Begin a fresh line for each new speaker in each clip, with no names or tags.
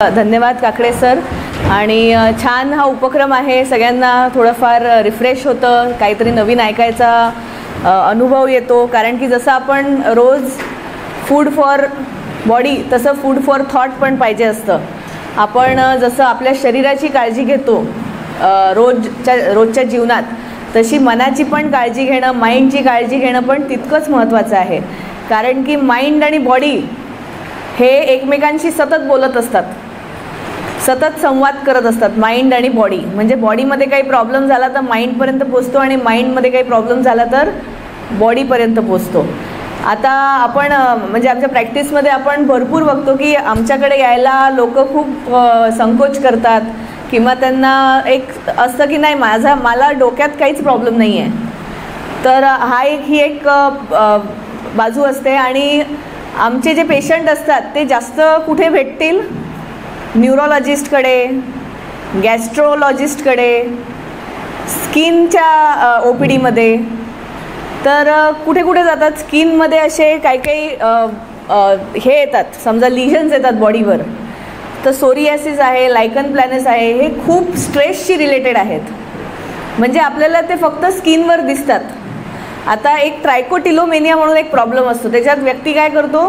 धन्यवाद काकडे सर. आणि छान हा उपक्रम आहे. सगळ्यांना थोडंफार रिफ्रेश होतं, काहीतरी नवीन ऐकायचा अनुभव येतो. कारण की जसं आपण रोज फूड फॉर बॉडी तसं फूड फॉर थॉट पण पाहिजे असतं. आपण जसं आपल्या शरीराची काळजी घेतो रोजच्या जीवनात, तशी मनाची पण काळजी घेणं, माइंडची काळजी घेणं पण तितकंच महत्त्वाचं आहे. कारण की माइंड आणि बॉडी हे एकमेकांशी सतत बोलत असतात, सतत संवाद करत असतात. माइंड आणि बॉडी म्हणजे बॉडीमध्ये काही प्रॉब्लेम झाला तर माइंडपर्यंत पोचतो आणि माइंडमध्ये काही प्रॉब्लेम झाला तर बॉडीपर्यंत पोचतो. आता आपण म्हणजे आमच्या प्रॅक्टिसमध्ये आपण भरपूर बघतो की आमच्याकडे यायला लोक खूप संकोच करतात किंवा त्यांना एक असतं की नाही मला डोक्यात काहीच प्रॉब्लेम नाही आहे. तर ही एक बाजू असते. आणि आमचे जे पेशंट असतात ते जास्त कुठे भेटतील? न्यूरोलॉजिस्टकडे, गॅस्ट्रोलॉजिस्टकडे, स्किनच्या OPDमध्ये. तर कुठे कुठे जातात? स्किनमध्ये असे काही हे येतात, समजा लिजन्स येतात बॉडीवर. तर सोरियासिस आहे, लायकन प्लॅनस आहे, हे खूप स्ट्रेसशी रिलेटेड आहेत. म्हणजे आपल्याला ते फक्त स्किनवर दिसतात. आता एक ट्रायकोटिलोमेनिया म्हणून एक प्रॉब्लेम असतो. त्याच्यात व्यक्ती काय करतो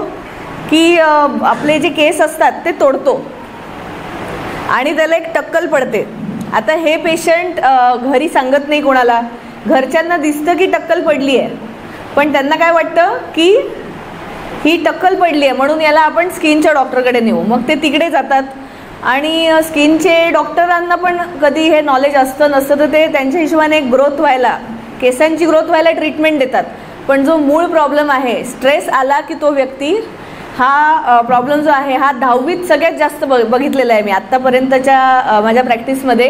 की आपले जे केस असतात ते तोडतो आणि त्याला एक टक्कल पडते. आता हे पेशंट घरी सांगत नाही कोणाला. घरच्यांना दिसतं की टक्कल पडली आहे, पण त्यांना काय वाटतं की ही टक्कल पडली आहे म्हणून याला आपण स्किनच्या डॉक्टरकडे नेऊ. मग ते तिकडे जातात आणि स्किनचे डॉक्टरांना पण कधी हे नॉलेज असतं नसतं, तर ते त्यांच्या हिशोबाने ग्रोथ व्हायला, केसांची ग्रोथ व्हायला ट्रीटमेंट देतात. पण जो मूळ प्रॉब्लेम आहे, स्ट्रेस आला की तो व्यक्ती हा प्रॉब्लेम जो आहे हा 10वीत सगळ्यात जास्त बघितलेला आहे मी आत्तापर्यंतच्या माझ्या प्रॅक्टिसमध्ये,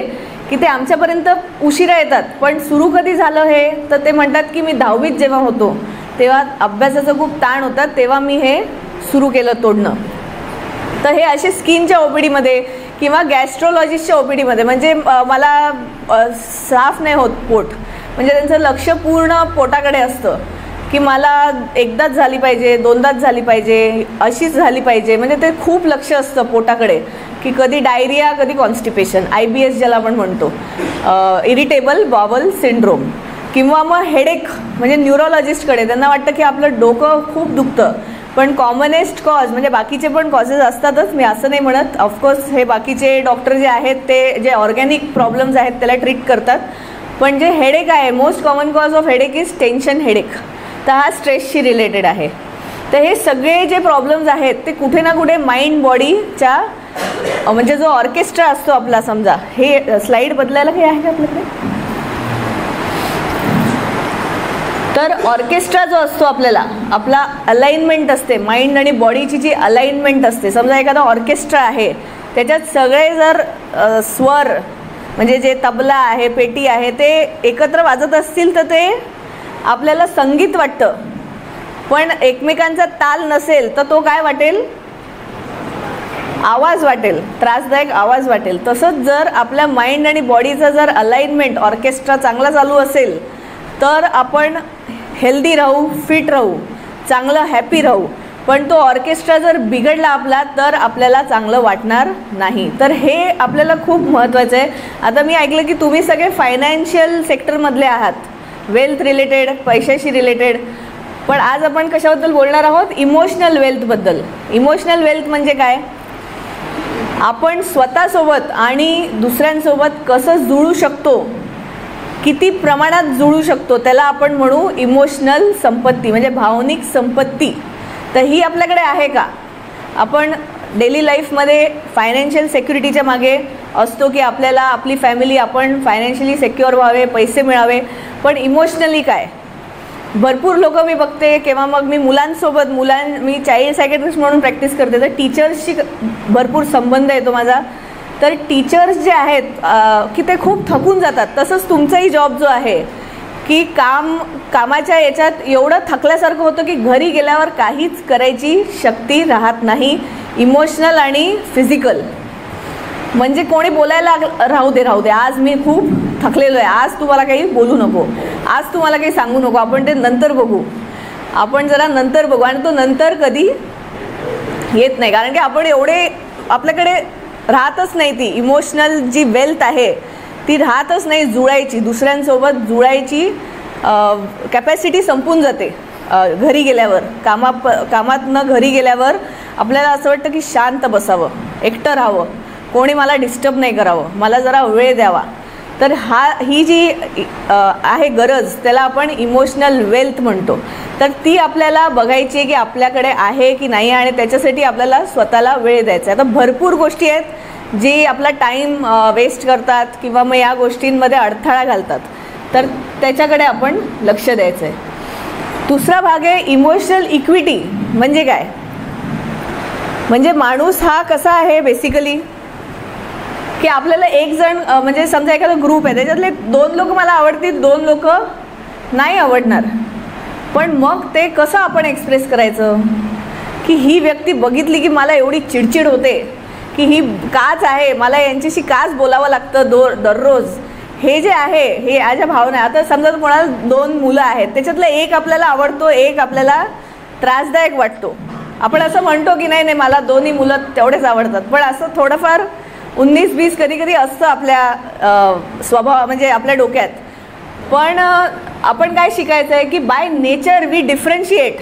की ते आमच्यापर्यंत उशिरा येतात. पण सुरू कधी झालं हे, तर ते म्हणतात की मी 10वीत जेव्हा होतो तेव्हा अभ्यासाचं खूप ताण होता, तेव्हा मी हे सुरू केलं तोडणं. तर हे असे स्किनच्या OPDमध्ये किंवा गॅस्ट्रोलॉजिस्टच्या OPDमध्ये म्हणजे मला साफ नाही होत पोट, म्हणजे त्यांचं लक्ष पूर्ण पोटाकडे असतं की मला एकदाच झाली पाहिजे, दोनदाच झाली पाहिजे, अशीच झाली पाहिजे. म्हणजे ते खूप लक्ष असतं पोटाकडे की कधी डायरिया, कधी कॉन्स्टिपेशन, IBS ज्याला आपण म्हणतो, इरिटेबल बाउल सिंड्रोम. किंवा मग हेडेक म्हणजे न्यूरोलॉजिस्टकडे. त्यांना वाटतं की आपलं डोकं खूप दुखतं. पण कॉमनेस्ट कॉज म्हणजे बाकीचे पण कॉजेस असतातच, मी असं नाही म्हणत. ऑफकोर्स हे बाकीचे डॉक्टर जे आहेत ते जे ऑर्गॅनिक प्रॉब्लेम्स आहेत त्याला ट्रीट करतात. पण जे हेडेक आहे, most common cause of headache is tension headache. तर हा स्ट्रेसशी रिलेटेड आहे. तर हे सगळे जे प्रॉब्लेम्स आहेत ते कुठे ना कुठे माइंड बॉडीच्या म्हणजे जो ऑर्केस्ट्रा असतो आपला, समजा हे स्लाईड बदलायला काही आहे का आपल्याकडे? तर ऑर्केस्ट्रा जो असतो आपल्याला, आपला अलाइनमेंट असते, माइंड आणि बॉडीची जी अलाइनमेंट असते. समजा एखादा ऑर्केस्ट्रा आहे, त्याच्यात सगळे जर स्वर म्हणजे जे तबला आहे, पेटी आहे, ते एकत्र वाजत असतील तर ते आपल्याला संगीत वाटतं. पण एकमेकांचा ताल नसेल तर तो काय वाटेल? आवाज वाटेल, त्रासदायक आवाज वाटेल. तसंच जर आपल्या माइंड आणि बॉडीचा जर अलाइनमेंट, ऑर्केस्ट्रा चांगला चालू असेल तर आपण हेल्दी राहू, फिट राहू, चांगलं हॅपी राहू. पण तो ऑर्केस्ट्रा जर बिघडला आपला तर आपल्याला चांगलं वाटणार नाही. तर हे आपल्याला खूप महत्त्वाचं आहे. आता मी ऐकलं की तुम्ही सगळे फायनान्शियल सेक्टरमधले आहात, वेल्थ रिलेटेड, पैशाशी रिलेटेड. पण आज आपण कशाबद्दल बोलणार आहोत? इमोशनल वेल्थबद्दल. इमोशनल वेल्थ म्हणजे काय? आपण स्वतःसोबत आणि दुसऱ्यांसोबत कसं जुळू शकतो, किती प्रमाणात जुळू शकतो, त्याला आपण म्हणू इमोशनल संपत्ती म्हणजे भावनिक संपत्ती. तर ही आपल्याकडे आहे का? आपण डेली लाईफमध्ये फायनान्शियल सिक्युरिटीच्या मागे असतो की आपल्याला आपली फॅमिली, आपण फायनान्शियली सिक्युअर व्हावे, पैसे मिळावे. पण इमोशनली काय? भरपूर लोक मी बघते किंवा मग मी मुलांसोबत मी चाइल्ड सायकॅट्रिस्ट म्हणून प्रॅक्टिस करते, तर टीचर्सशी भरपूर संबंध येतो माझा. तर टीचर्स जे आहेत की ते खूप थकून जातात. तसंच तुमचाही जॉब जो आहे की कामाच्या याच्यात एवढं थकल्यासारखं होतं की घरी गेल्यावर काहीच करायची शक्ती राहत नाही, इमोशनल आणि फिजिकल. म्हणजे कोणी बोलायला राहू दे, आज मी खूप थकलेलो आहे, आज तुम्हाला काही बोलू नको, आज तुम्हाला काही सांगू नको, आपण ते नंतर बघू, आपण जरा नंतर बघू. आणि तो नंतर कधी येत नाही, कारण की आपण एवढे आपल्याकडे राहतच नाही, ती इमोशनल जी वेल्थ आहे ती राहतच नाही जुळायची, दुसऱ्यांसोबत जुळायची कॅपॅसिटी संपून जाते. घरी गेल्यावर कामातनं घरी गेल्यावर आपल्याला असं वाटतं की शांत बसावं, एकटं राहावं, कोणी मला डिस्टर्ब नाही करावं, मला जरा वेळ द्यावा. तर ही जी आहे गरज, त्याला आपण इमोशनल वेल्थ म्हणतो. तर ती आपल्याला बघायची आहे की आपल्याकडे आहे की नाही, आणि त्याच्यासाठी आपल्याला स्वतःला वेळ द्यायचा आहे. आता भरपूर गोष्टी आहेत जी आपला टाईम वेस्ट करतात किंवा मग या गोष्टींमध्ये अडथळा घालतात, तर त्याच्याकडे आपण लक्ष द्यायचं आहे. दुसरा भाग आहे इमोशनल इक्विटी. म्हणजे काय? म्हणजे माणूस हा कसा आहे बेसिकली, की आपल्याला एक जण म्हणजे समजा एखादा ग्रुप आहे, त्याच्यातले 2 लोक मला आवडतील, 2 लोक नाही आवडणार. पण मग ते कसं आपण एक्सप्रेस करायचं की ही व्यक्ती बघितली की मला एवढी चिडचिड होते की ही काच आहे, मला यांच्याशी काच बोलावं लागतं दररोज. हे जे आहे हे याच्या भावना. आता समजा कोणाला 2 मुलं आहेत, त्याच्यातलं एक आपल्याला आवडतो, एक आपल्याला त्रासदायक वाटतो. आपण असं म्हणतो की नाही नाही मला दोन्ही मुलं तेवढेच आवडतात, पण असं थोडंफार 19-20 कधी असतं आपल्या स्वभाव म्हणजे आपल्या डोक्यात. पण आपण काय शिकायचं आहे की by nature we differentiate,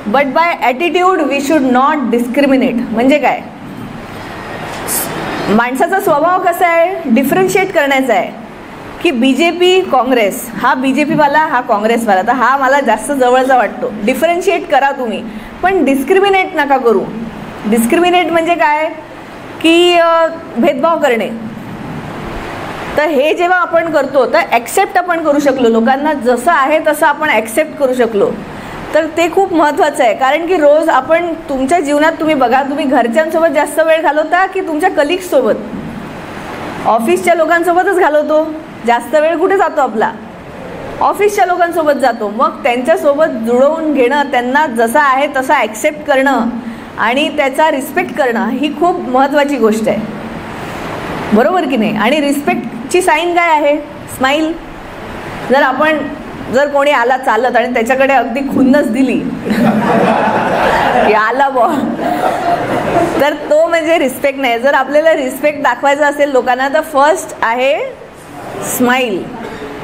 but by attitude we should not discriminate. म्हणजे काय? माणसाचा स्वभाव कसा आहे? डिफरन्शिएट करण्याचा आहे. की BJP काँग्रेस, हा BJPवाला, हा काँग्रेसवाला, तर हा मला जास्त जवळचा वाटतो. डिफरन्शिएट करा तुम्ही, पण डिस्क्रिमिनेट नका करू. डिस्क्रिमिनेट म्हणजे काय? की भेदभाव करणे. तर हे जेव्हा आपण करतो तर ॲक्सेप्ट आपण करू शकलो, लोकांना जसं आहे तसं आपण ॲक्सेप्ट करू शकलो, तर ते खूप महत्त्वाचं आहे. कारण की रोज आपण तुमच्या जीवनात तुम्ही बघा, तुम्ही घरच्यांसोबत जास्त वेळ घालवता की तुमच्या कलिग्ससोबत? ऑफिसच्या लोकांसोबतच घालवतो. जास्त वेळ कुठे जातो आपला? ऑफिसच्या लोकांसोबत जातो. मग त्यांच्यासोबत जुळवून घेणं, त्यांना जसं आहे तसं ॲक्सेप्ट करणं आणि त्याचा रिस्पेक्ट करणं ही खूप महत्त्वाची गोष्ट आहे. बरोबर की नाही? आणि रिस्पेक्टची साईन काय आहे? स्माईल. जर कोणी आला चालत आणि त्याच्याकडे अगदी खुन्नस दिली की आला बॉ, तर तो म्हणजे रिस्पेक्ट नाही. जर आपल्याला रिस्पेक्ट दाखवायचा असेल लोकांना तर फर्स्ट आहे स्माईल.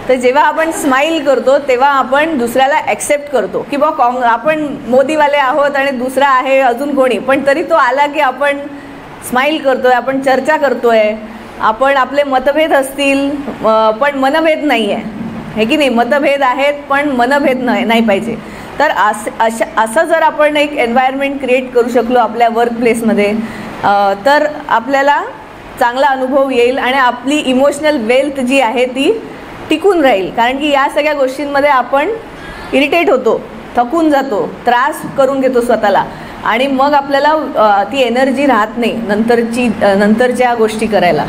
तर जेव्हा आपण स्माईल करतो तेव्हा आपण दुसऱ्याला ॲक्सेप्ट करतो की बा आपण मोदीवाले आहोत आणि दुसरा आहे अजून कोणी, पण तरी तो आला की आपण स्माईल करतोय, आपण चर्चा करतोय. आपण आपले मतभेद असतील पण मनभेद नाही आहे, हे की नाही? मतभेद आहेत पण मनभेद नाही पाहिजे. तर असं जर आपण एक एन्व्हायरमेंट क्रिएट करू शकलो आपल्या वर्कप्लेसमध्ये, तर आपल्याला चांगला अनुभव येईल आणि आपली इमोशनल वेल्थ जी आहे ती टिकून राहील. कारण की या सगळ्या गोष्टींमध्ये आपण इरिटेट होतो, थकून जातो, त्रास करून घेतो स्वतःला, आणि मग आपल्याला ती एनर्जी राहत नाही नंतरच्या गोष्टी करायला.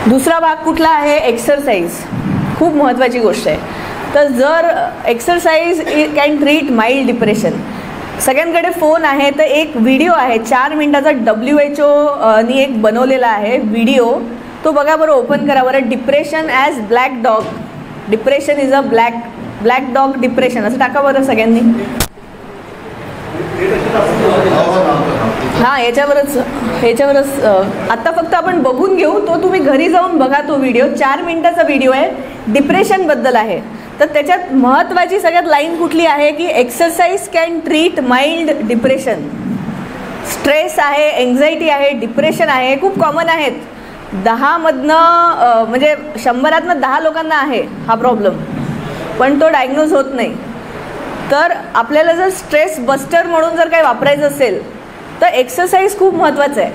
दुसरा भाग कुठला आहे? एक्सरसाइज. खूप महत्त्वाची गोष्ट आहे. तर जर exercise can treat mild depression. सगळ्यांकडे फोन आहे, तर एक व्हिडिओ आहे 4 मिनिटाचा, WHO नी एक बनवलेला आहे व्हिडिओ, तो बघा बरं, ओपन करा बरं. Depression as black dog. Depression is a black dog depression, असं टाका बरं सगळ्यांनी. हां, ह्याच्यावरच आत्ता फक्त आपण बघून घेऊ. तो तुम्ही घरी जाऊन बघा तो व्हिडिओ. 4 मिनिटाचा व्हिडिओ आहे, डिप्रेशनबद्दल आहे. तर त्याच्यात महत्त्वाची सगळ्यात लाईन कुठली आहे की exercise can treat mild depression. Stress आहे, एन्झायटी आहे, डिप्रेशन आहे, खूप कॉमन आहेत. 10मधनं म्हणजे 100मधनं 10 लोकांना आहे हा प्रॉब्लेम, पण तो डायग्नोज होत नाही. तर आपल्याला जर स्ट्रेस बस्टर म्हणून जर काही वापरायचं असेल तर एक्सरसाइज खूप महत्त्वाचं आहे.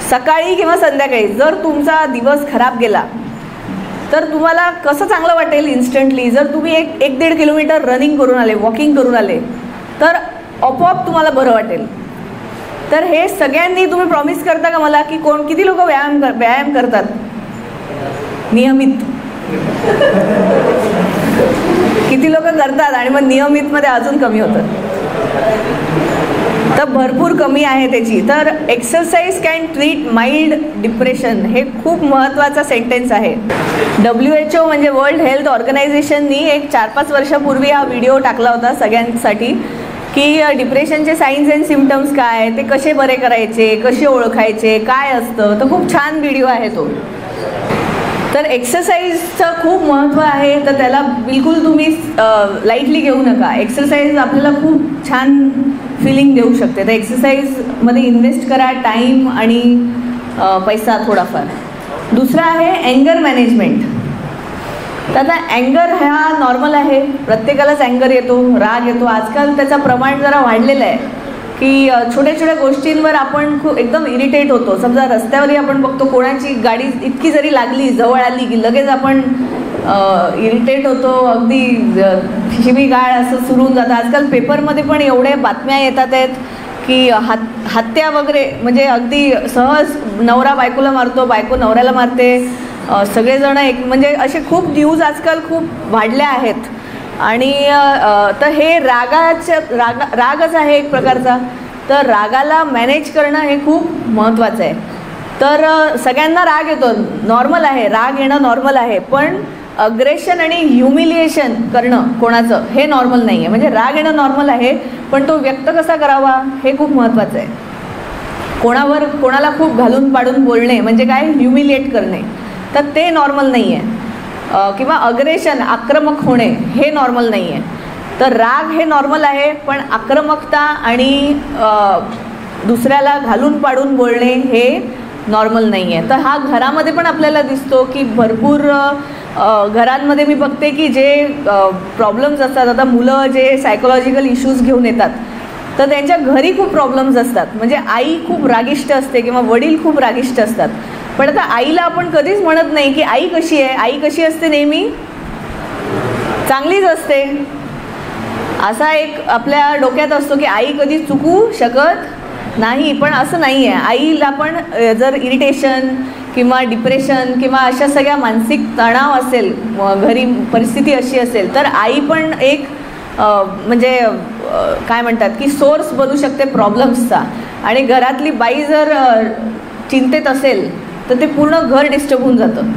सकाळी किंवा संध्याकाळी जर तुमचा दिवस खराब गेला तर तुम्हाला कसं चांगलं वाटेल इन्स्टंटली? जर तुम्ही 1-1.5 किलोमीटर रनिंग करून आले, वॉकिंग करून आले, तर आपोआप तुम्हाला बरं वाटेल. तर हे सगळ्यांनी तुम्ही प्रॉमिस करता का मला की किती लोक व्यायाम करतात नियमित? किती लोक करतात? आणि मग नियमितमध्ये अजून कमी होतं, तर भरपूर कमी आहे त्याची. तर exercise can treat mild depression, हे खूप महत्त्वाचा सेंटेन्स आहे. WHO म्हणजे वर्ल्ड हेल्थ ऑर्गनायझेशननी एक 4-5 वर्षापूर्वी हा व्हिडिओ टाकला होता सगळ्यांसाठी की डिप्रेशनचे साईन्स अँड सिम्पटम्स काय, ते कसे बरे करायचे, कसे ओळखायचे, काय असतं. तर खूप छान व्हिडिओ आहे तो. तर एक्सरसाइजचं खूप महत्त्व आहे, तर त्याला बिलकुल तुम्ही लाईटली घेऊ नका. एक्सरसाइज आपल्याला खूप छान फिलिंग देऊ शकते. तर एक्सरसाइजमध्ये इन्व्हेस्ट करा टाईम आणि पैसा थोडाफार. दुसरा आहे अँगर मॅनेजमेंट. तर आता अँगर हा नॉर्मल आहे, प्रत्येकालाच अँगर येतो, राग येतो. आजकाल त्याचं प्रमाण जरा वाढलेलं आहे की छोट्या छोट्या गोष्टींवर आपण खूप एकदम इरिटेट होतो. समजा रस्त्यावरही आपण बघतो, कोणाची गाडी इतकी जरी लागली, जवळ आली की लगेच आपण इरिटेट होतो, अगदी शिवीगाळ असं सुरू होऊन जातं. आजकाल पेपरमध्ये पण एवढ्या बातम्या येतात आहेत की हत्या वगैरे, म्हणजे अगदी सहज नवरा बायकोला मारतो, बायको नवऱ्याला मारते, सगळेजण एक, म्हणजे असे खूप न्यूज आजकाल खूप वाढल्या आहेत. आणि तर हे रागच आहे एक प्रकारचा. तर रागाला मॅनेज करणं हे खूप महत्त्वाचं आहे. तर सगळ्यांना राग येतो, नॉर्मल आहे, राग येणं नॉर्मल आहे. पण अग्रेशन आणि ह्युमिलिएशन करणं कोणाचं हे नॉर्मल नाही आहे. म्हणजे राग येणं नॉर्मल आहे, पण तो व्यक्त कसा करावा हे खूप महत्त्वाचं आहे. कोणाला खूप घालून पाडून बोलणे म्हणजे काय, ह्युमिलिएट करणे, तर ते नॉर्मल नाही आहे. किंवा अग्रेशन, आक्रमक होणे, हे नॉर्मल नाही आहे. तर राग हे नॉर्मल आहे, पण आक्रमकता आणि दुसऱ्याला घालून पाडून बोलणे हे नॉर्मल नाही आहे. तर हा घरामध्ये पण आपल्याला दिसतो की भरपूर घरांमध्ये मी बघते की जे प्रॉब्लेम्स असतात, आता मुलं जे सायकोलॉजिकल इश्यूज घेऊन येतात, तर त्यांच्या घरी खूप प्रॉब्लेम्स असतात. म्हणजे आई खूप रागिष्ट असते किंवा वडील खूप रागिष्ट असतात. पण आता आईला आपण कधीच म्हणत नाही की आई कशी आहे. आई कशी असते, नेहमी चांगलीच असते, असा एक आपल्या डोक्यात असतो की आई कधी चुकू शकत नाही. पण असं नाही आहे. आईला पण जर इरिटेशन किंवा डिप्रेशन किंवा अशा सगळ्या मानसिक तणाव असेल, घरी परिस्थिती अशी असेल, तर आई पण एक म्हणजे काय म्हणतात की सोर्स बनू शकते प्रॉब्लेम्सचा. आणि घरातली बाई जर चिंतेत असेल तर ते पूर्ण घर डिस्टर्ब होऊन जातं.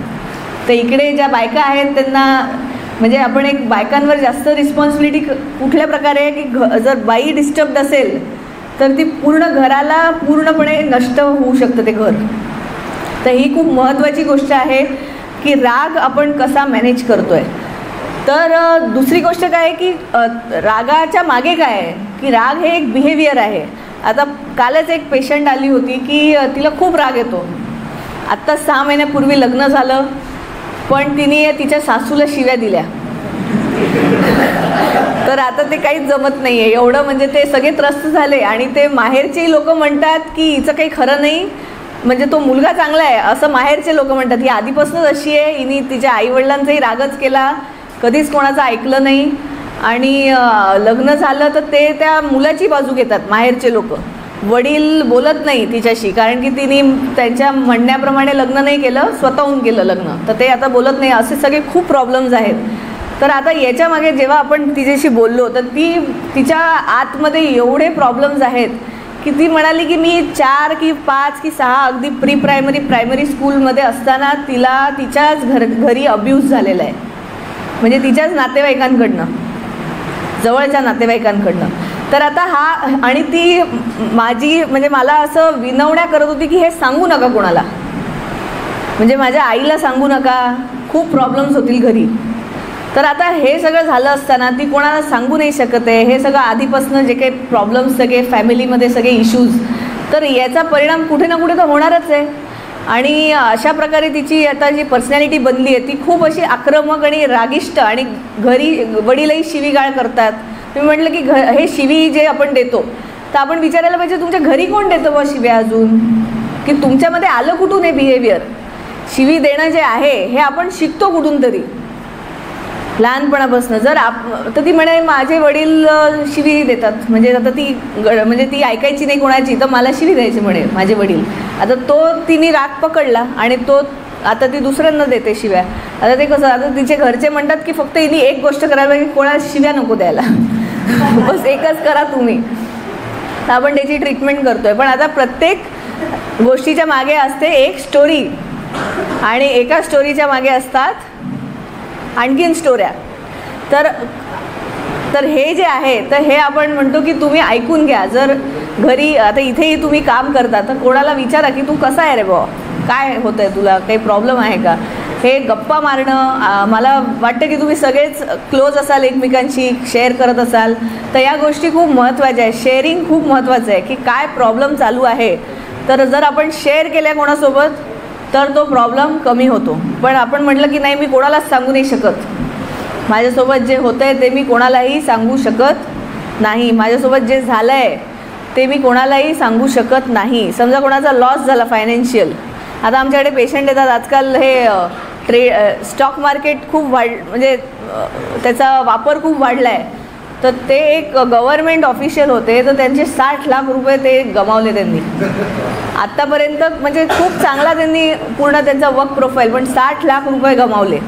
तर इकडे ज्या बायका आहेत त्यांना, म्हणजे आपण एक बायकांवर जास्त रिस्पॉन्सिबिलिटी कुठल्या प्रकारे आहे की जर बाई डिस्टर्ब्ड असेल तर ती पूर्ण घराला पूर्णपणे नष्ट होऊ शकतं ते घर. तर ही खूप महत्त्वाची गोष्ट आहे की राग आपण कसा मॅनेज करतो आहे. तर दुसरी गोष्ट काय आहे की रागाच्या मागे काय आहे की राग हे एक बिहेवियर आहे. आता कालच एक पेशंट आली होती की तिला खूप राग येतो. आत्ता 6 महिन्यापूर्वी लग्न झालं, पण तिने तिच्या सासूला शिव्या दिल्या. तर आता ते काहीच जमत नाही आहे एवढं, म्हणजे ते सगळे त्रस्त झाले. आणि ते माहेरचेही लोक म्हणतात की हिचं काही खरं नाही, म्हणजे तो मुलगा चांगला आहे असं माहेरचे लोक म्हणतात. ही आधीपासूनच अशी आहे, हिने तिच्या आईवडिलांचाही रागच केला, कधीच कोणाचं ऐकलं नाही. आणि लग्न झालं तर ते त्या मुलाची बाजू घेतात माहेरचे लोक. वडील बोलत नाही तिच्याशी, कारण की तिने त्यांच्या म्हणण्याप्रमाणे लग्न नाही केलं, स्वतःहून केलं लग्न, तर ते आता बोलत नाही. असे सगळे खूप प्रॉब्लेम्स आहेत. तर आता याच्यामागे जेव्हा आपण तिच्याशी बोललो तर तिच्या आतमध्ये एवढे प्रॉब्लेम्स आहेत की ती म्हणाली की मी 4 की 5 की 6 अगदी प्रायमरी स्कूलमध्ये असताना तिला तिच्याच घरी अब्यूज झालेला आहे. म्हणजे तिच्याच नातेवाईकांकडनं, जवळच्या नातेवाईकांकडनं. तर आता हा, आणि ती माझी म्हणजे मला असं विनवण्या करत होती की हे सांगू नका कोणाला, म्हणजे माझ्या आईला सांगू नका, खूप प्रॉब्लेम्स होतील घरी. तर आता हे सगळं झालं असताना ती कोणाला सांगू नाही शकत आहे. हे सगळं आधीपासून जे काही प्रॉब्लेम्स, सगळे फॅमिलीमध्ये सगळे इश्यूज, तर याचा परिणाम कुठे ना कुठे तर होणारच आहे. आणि अशा प्रकारे तिची आता जी पर्सनॅलिटी बनली आहे ती खूप अशी आक्रमक आणि रागिष्ट, आणि घरी वडीलही शिवीगाळ करतात. मी म्हटलं की हे शिवी जे आपण देतो तर आपण विचारायला पाहिजे तुमच्या घरी कोण देतं बा शिव्या अजून, की तुमच्यामध्ये आलं कुठून हे बिहेवियर. शिवी देणं जे आहे हे आपण शिकतो कुठून तरी लहानपणापासून. तर ती म्हणे माझे वडील शिवी देतात, म्हणजे आता ती ऐकायची नाही कोणाची, तर मला शिवी द्यायची म्हणे माझे वडील. आता तिने राग पकडला आणि आता ती दुसऱ्यांना देते शिव्या. आता ते कसं, आता तिचे घरचे म्हणतात की फक्त हिने एक गोष्ट करायला की कोणाला शिव्या नको द्यायला, बस एकच करा तुम्ही. तर आपण त्याची ट्रीटमेंट करतोय. पण आता प्रत्येक गोष्टीच्या मागे असते एक स्टोरी, आणि एका स्टोरीच्या मागे असतात आणखीन स्टोऱ्या. तर तर हे जे आहे तर हे आपण म्हणतो की तुम्ही ऐकून घ्या. जर घरी आता इथेही तुम्ही काम करता तर कोणाला विचारा की तू कसा आहे रे बुवा, काय होतं आहे तुला, काही प्रॉब्लेम आहे का. हे गप्पा मारणं, मला वाटतं की तुम्ही सगळेच क्लोज असाल एकमेकांशी, शेअर करत असाल, तर या गोष्टी खूप महत्त्वाच्या आहे. शेअरिंग खूप महत्त्वाचं आहे की काय प्रॉब्लेम चालू आहे, तर जर आपण शेअर केल्या कोणासोबत तर तो प्रॉब्लेम कमी होतो. पण आपण म्हटलं की नाही मी कोणालाच सांगू नाही शकत, माझ्यासोबत जे होतं आहे ते मी कोणालाही सांगू शकत नाही, माझ्यासोबत जे झालं आहे ते मी कोणालाही सांगू शकत नाही. समजा कोणाचा लॉस झाला फायनान्शियल, आता आमच्याकडे पेशंट येतात आजकाल, हे स्टॉक मार्केट खूप म्हणजे त्याचा वापर खूप वाढला आहे. तर ते एक गव्हर्मेंट ऑफिशियल होते, तर त्यांचे 60 लाख रुपये ते गमावले त्यांनी आत्तापर्यंत. म्हणजे खूप चांगला त्यांनी पूर्ण त्यांचा वर्क प्रोफाईल, पण 60 लाख रुपये गमावले.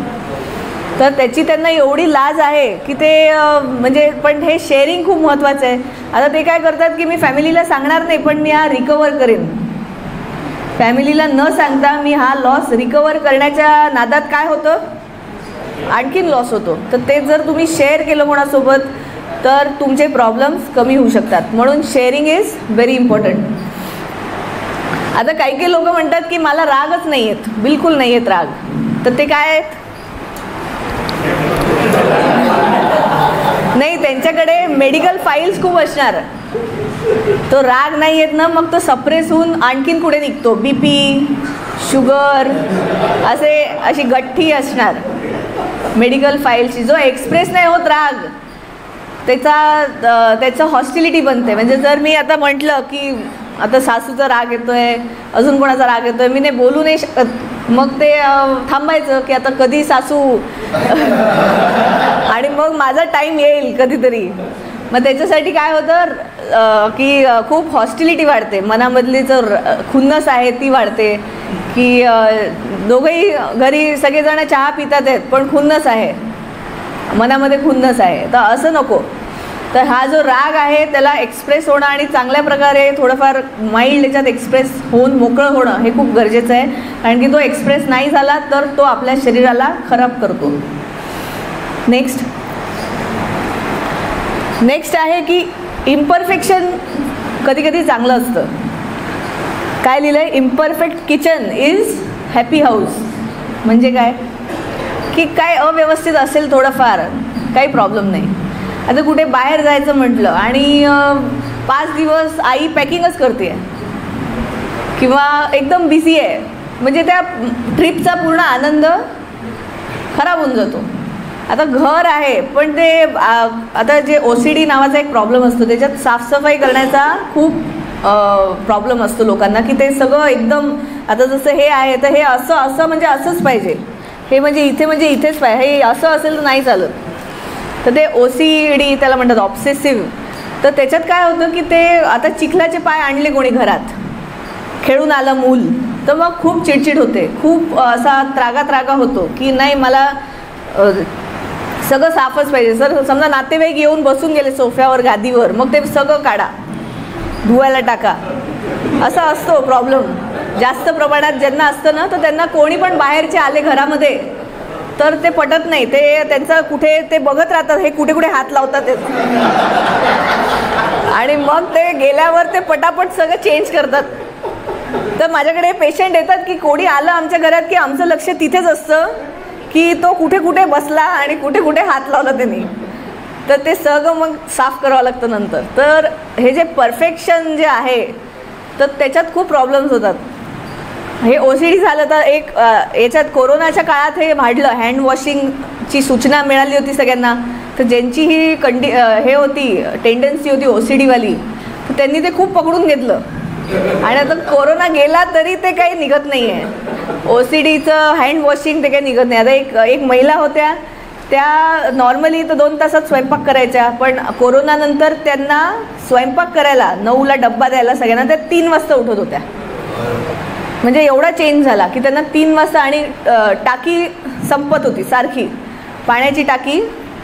तर त्याची त्यांना एवढी लाज आहे की ते म्हणजे, पण हे शेअरिंग खूप महत्त्वाचं आहे. आता ते काय करतात की मी फॅमिलीला सांगणार नाही, पण मी हा रिकवर करेन. फॅमिलीला न सांगता मी हा लॉस रिकवर करण्याच्या नादात काय होतं, आणखीन लॉस होतो. तर ते जर तुम्ही शेअर केलं कोणासोबत तर तुमचे प्रॉब्लेम्स कमी होऊ शकतात. म्हणून शेअरिंग इज व्हेरी इम्पॉर्टंट. आता काही लोक म्हणतात की मला रागच नाही आहेत, बिलकुल नाही आहेत राग. तर ते काय आहेत, नाही त्यांच्याकडे मेडिकल फाईल्स खूप असणार. तो राग नाही येत ना, मग तो सप्रेस होऊन आणखीन कुठे निघतो, BP, शुगर, अशी गठ्ठी असणार मेडिकल फाईलची. जो एक्सप्रेस नाही होत राग, त्याचं हॉस्टिलिटी बनते. म्हणजे जर मी आता म्हटलं की आता सासूचा राग येतोय, अजून कोणाचा राग येतोय, मी नाही बोलू नाही शकत, मग ते थांबायचं की आता कधी सासू आणि मग माझा टाईम येईल कधीतरी. मग त्याच्यासाठी काय होतं की खूप हॉस्टिलिटी वाढते, मनामधली जो खुन्नस आहे ती वाढते. की दोघंही घरी सगळेजण चहा पितात आहेत पण खुन्नस आहे, मनामध्ये खुन्नस आहे. तर असं नको. तर हा जो राग आहे त्याला एक्सप्रेस होणं आणि चांगल्या प्रकारे थोडंफार माइल्ड याच्यात एक्सप्रेस होऊन मोकळं होणं हे खूप गरजेचं आहे. कारण की तो एक्सप्रेस नाही झाला तर तो आपल्या शरीराला खराब करतो. नेक्स्ट आहे की इम्परफेक्शन कधी कधी चांगलं असतं. काय लिहिलं आहे, imperfect kitchen is happy house. म्हणजे काय की काय अव्यवस्थित असेल थोडंफार काही प्रॉब्लेम नाही. आता कुठे बाहेर जायचं म्हटलं आणि 5 दिवस आई पॅकिंगच करते किंवा एकदम बिझी आहे, म्हणजे त्या ट्रिपचा पूर्ण आनंद खराब होऊन जातो. आता घर आहे पण ते आता जे OCD नावाचा एक प्रॉब्लेम असतो, त्याच्यात साफसफाई करण्याचा खूप प्रॉब्लेम असतो लोकांना. की ते सगळं एकदम, आता जसं हे आहे तर हे असं म्हणजे असंच पाहिजे, हे म्हणजे इथेच पाहिजे, हे असं असेल तर नाही चालत. तर ते OCD त्याला म्हणतात, ऑब्सेसिव्ह. तर त्याच्यात काय होतं की ते आता चिखलाचे पाय आणले कोणी घरात, खेळून आलं मूल, तर मग खूप चिडचिड होते, खूप असा त्रागा होतो की नाही मला सगळं साफच पाहिजे. सर समजा नातेवाईक येऊन बसून गेले सोफ्यावर गादीवर, मग ते सगळं काढा, धुवायला टाका, असा असतो प्रॉब्लेम. जास्त प्रमाणात ज्यांना असतं ना, तर त्यांना कोणी पण बाहेरचे आले घरामध्ये तर ते पटत नाही. ते त्यांचं कुठे ते बघत राहतात, हे कुठे हात लावतात आणि मग ते गेल्यावर ते पटापट सगळं चेंज करतात. तर माझ्याकडे पेशंट येतात की कोणी आलं आमच्या घरात की आमचं लक्ष तिथेच असतं की तो कुठे बसला आणि कुठे हात लावला त्यांनी, तर ते सगळं मग साफ करावं लागतं नंतर. तर हे जे परफेक्शन जे आहे तर त्याच्यात खूप प्रॉब्लेम्स होतात. हे OCD झालं तर एक याच्यात कोरोनाच्या काळात हे वाढलं, हँड वॉशिंगची सूचना मिळाली होती सगळ्यांना. तर ज्यांची ही हे होती टेंडन्सी होती OCDवाली, तर त्यांनी ते खूप पकडून घेतलं आणि आता कोरोना गेला तरी ते काही निघत नाही आहे. OCDचं हँड वॉशिंग ते काही निघत नाही. आता एक महिला होत्या, त्या नॉर्मली तर 2 तासात स्वयंपाक करायच्या, पण कोरोनानंतर त्यांना स्वयंपाक करायला 9ला डब्बा द्यायला सगळ्यांना त्या 3 वाजता उठत होत्या. म्हणजे एवढा चेंज झाला की त्यांना 3 वाजता, आणि टाकी संपत होती सारखी, पाण्याची टाकी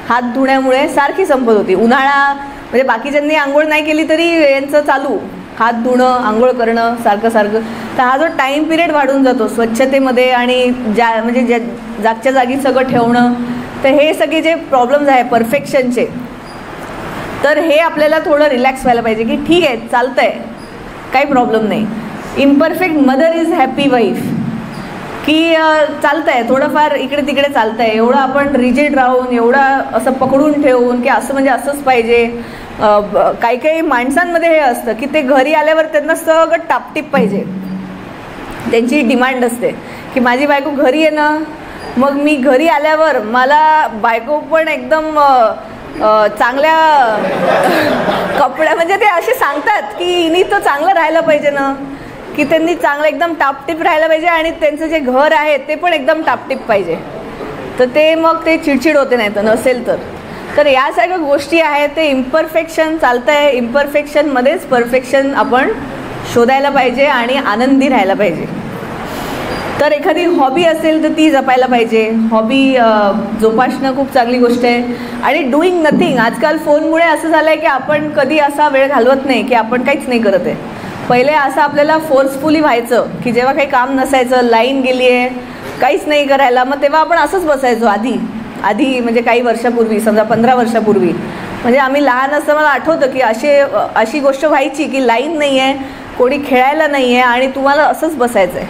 हात धुण्यामुळे सारखी संपत होती. उन्हाळा म्हणजे बाकीच्यांनी आंघोळ नाही केली तरी यांचं चालू, हात धुणं, आंघोळ करणं सारखं. तर हा जो टाईम पिरियड वाढून जातो स्वच्छतेमध्ये आणि जागच्या जागी सगळं ठेवणं, तर हे सगळे जे प्रॉब्लेम्स आहे परफेक्शनचे, तर हे आपल्याला थोडं रिलॅक्स व्हायला पाहिजे की ठीक आहे, चालतं आहे, काही प्रॉब्लेम नाही. Imperfect mother is happy wife, की चालतं आहे, थोडंफार इकडे तिकडे चालतं आहे. एवढं आपण रिजिड राहून, एवढं असं पकडून ठेवून की असं म्हणजे असंच पाहिजे. काही काही माणसांमध्ये हे असतं की ते घरी आल्यावर त्यांना सगळं टापटीप पाहिजे. त्यांची डिमांड असते की माझी बायको घरी आहे ना, मग मी घरी आल्यावर मला बायको पण एकदम चांगल्या कपड्या, म्हणजे ते असे सांगतात की हिनी तर चांगलं राहायला पाहिजे ना, की त्यांनी चांगलं एकदम टापटीप राहायला पाहिजे आणि त्यांचं जे घर आहे ते पण एकदम टापटीप पाहिजे. तर ते मग ते चिडचिड होते, नाही तर नसेल तर या सगळ्या गोष्टी आहेत. ते इम्परफेक्शन चालतं आहे, इम्परफेक्शनमध्येच परफेक्शन आपण शोधायला पाहिजे आणि आनंदी राहायला पाहिजे. तर एखादी हॉबी असेल तर ती जपायला पाहिजे. हॉबी जोपासणं खूप चांगली गोष्ट आहे. आणि डुईंग नथिंग, आजकाल फोनमुळे असं झालं आहे की आपण कधी असा वेळ घालवत नाही की आपण काहीच नाही करत आहे. पहिले असं आपल्याला फोर्सफुली व्हायचं की जेव्हा काही काम नसायचं, लाईन गेली आहे, काहीच नाही करायला, मग तेव्हा आपण असंच बसायचो. आधी म्हणजे काही वर्षापूर्वी, समजा 15 वर्षापूर्वी, म्हणजे आम्ही लहान असताना मला आठवतं की अशी गोष्ट व्हायची की लाईन नाही आहे, कोणी खेळायला नाही आहे आणि तुम्हाला असंच बसायचं आहे.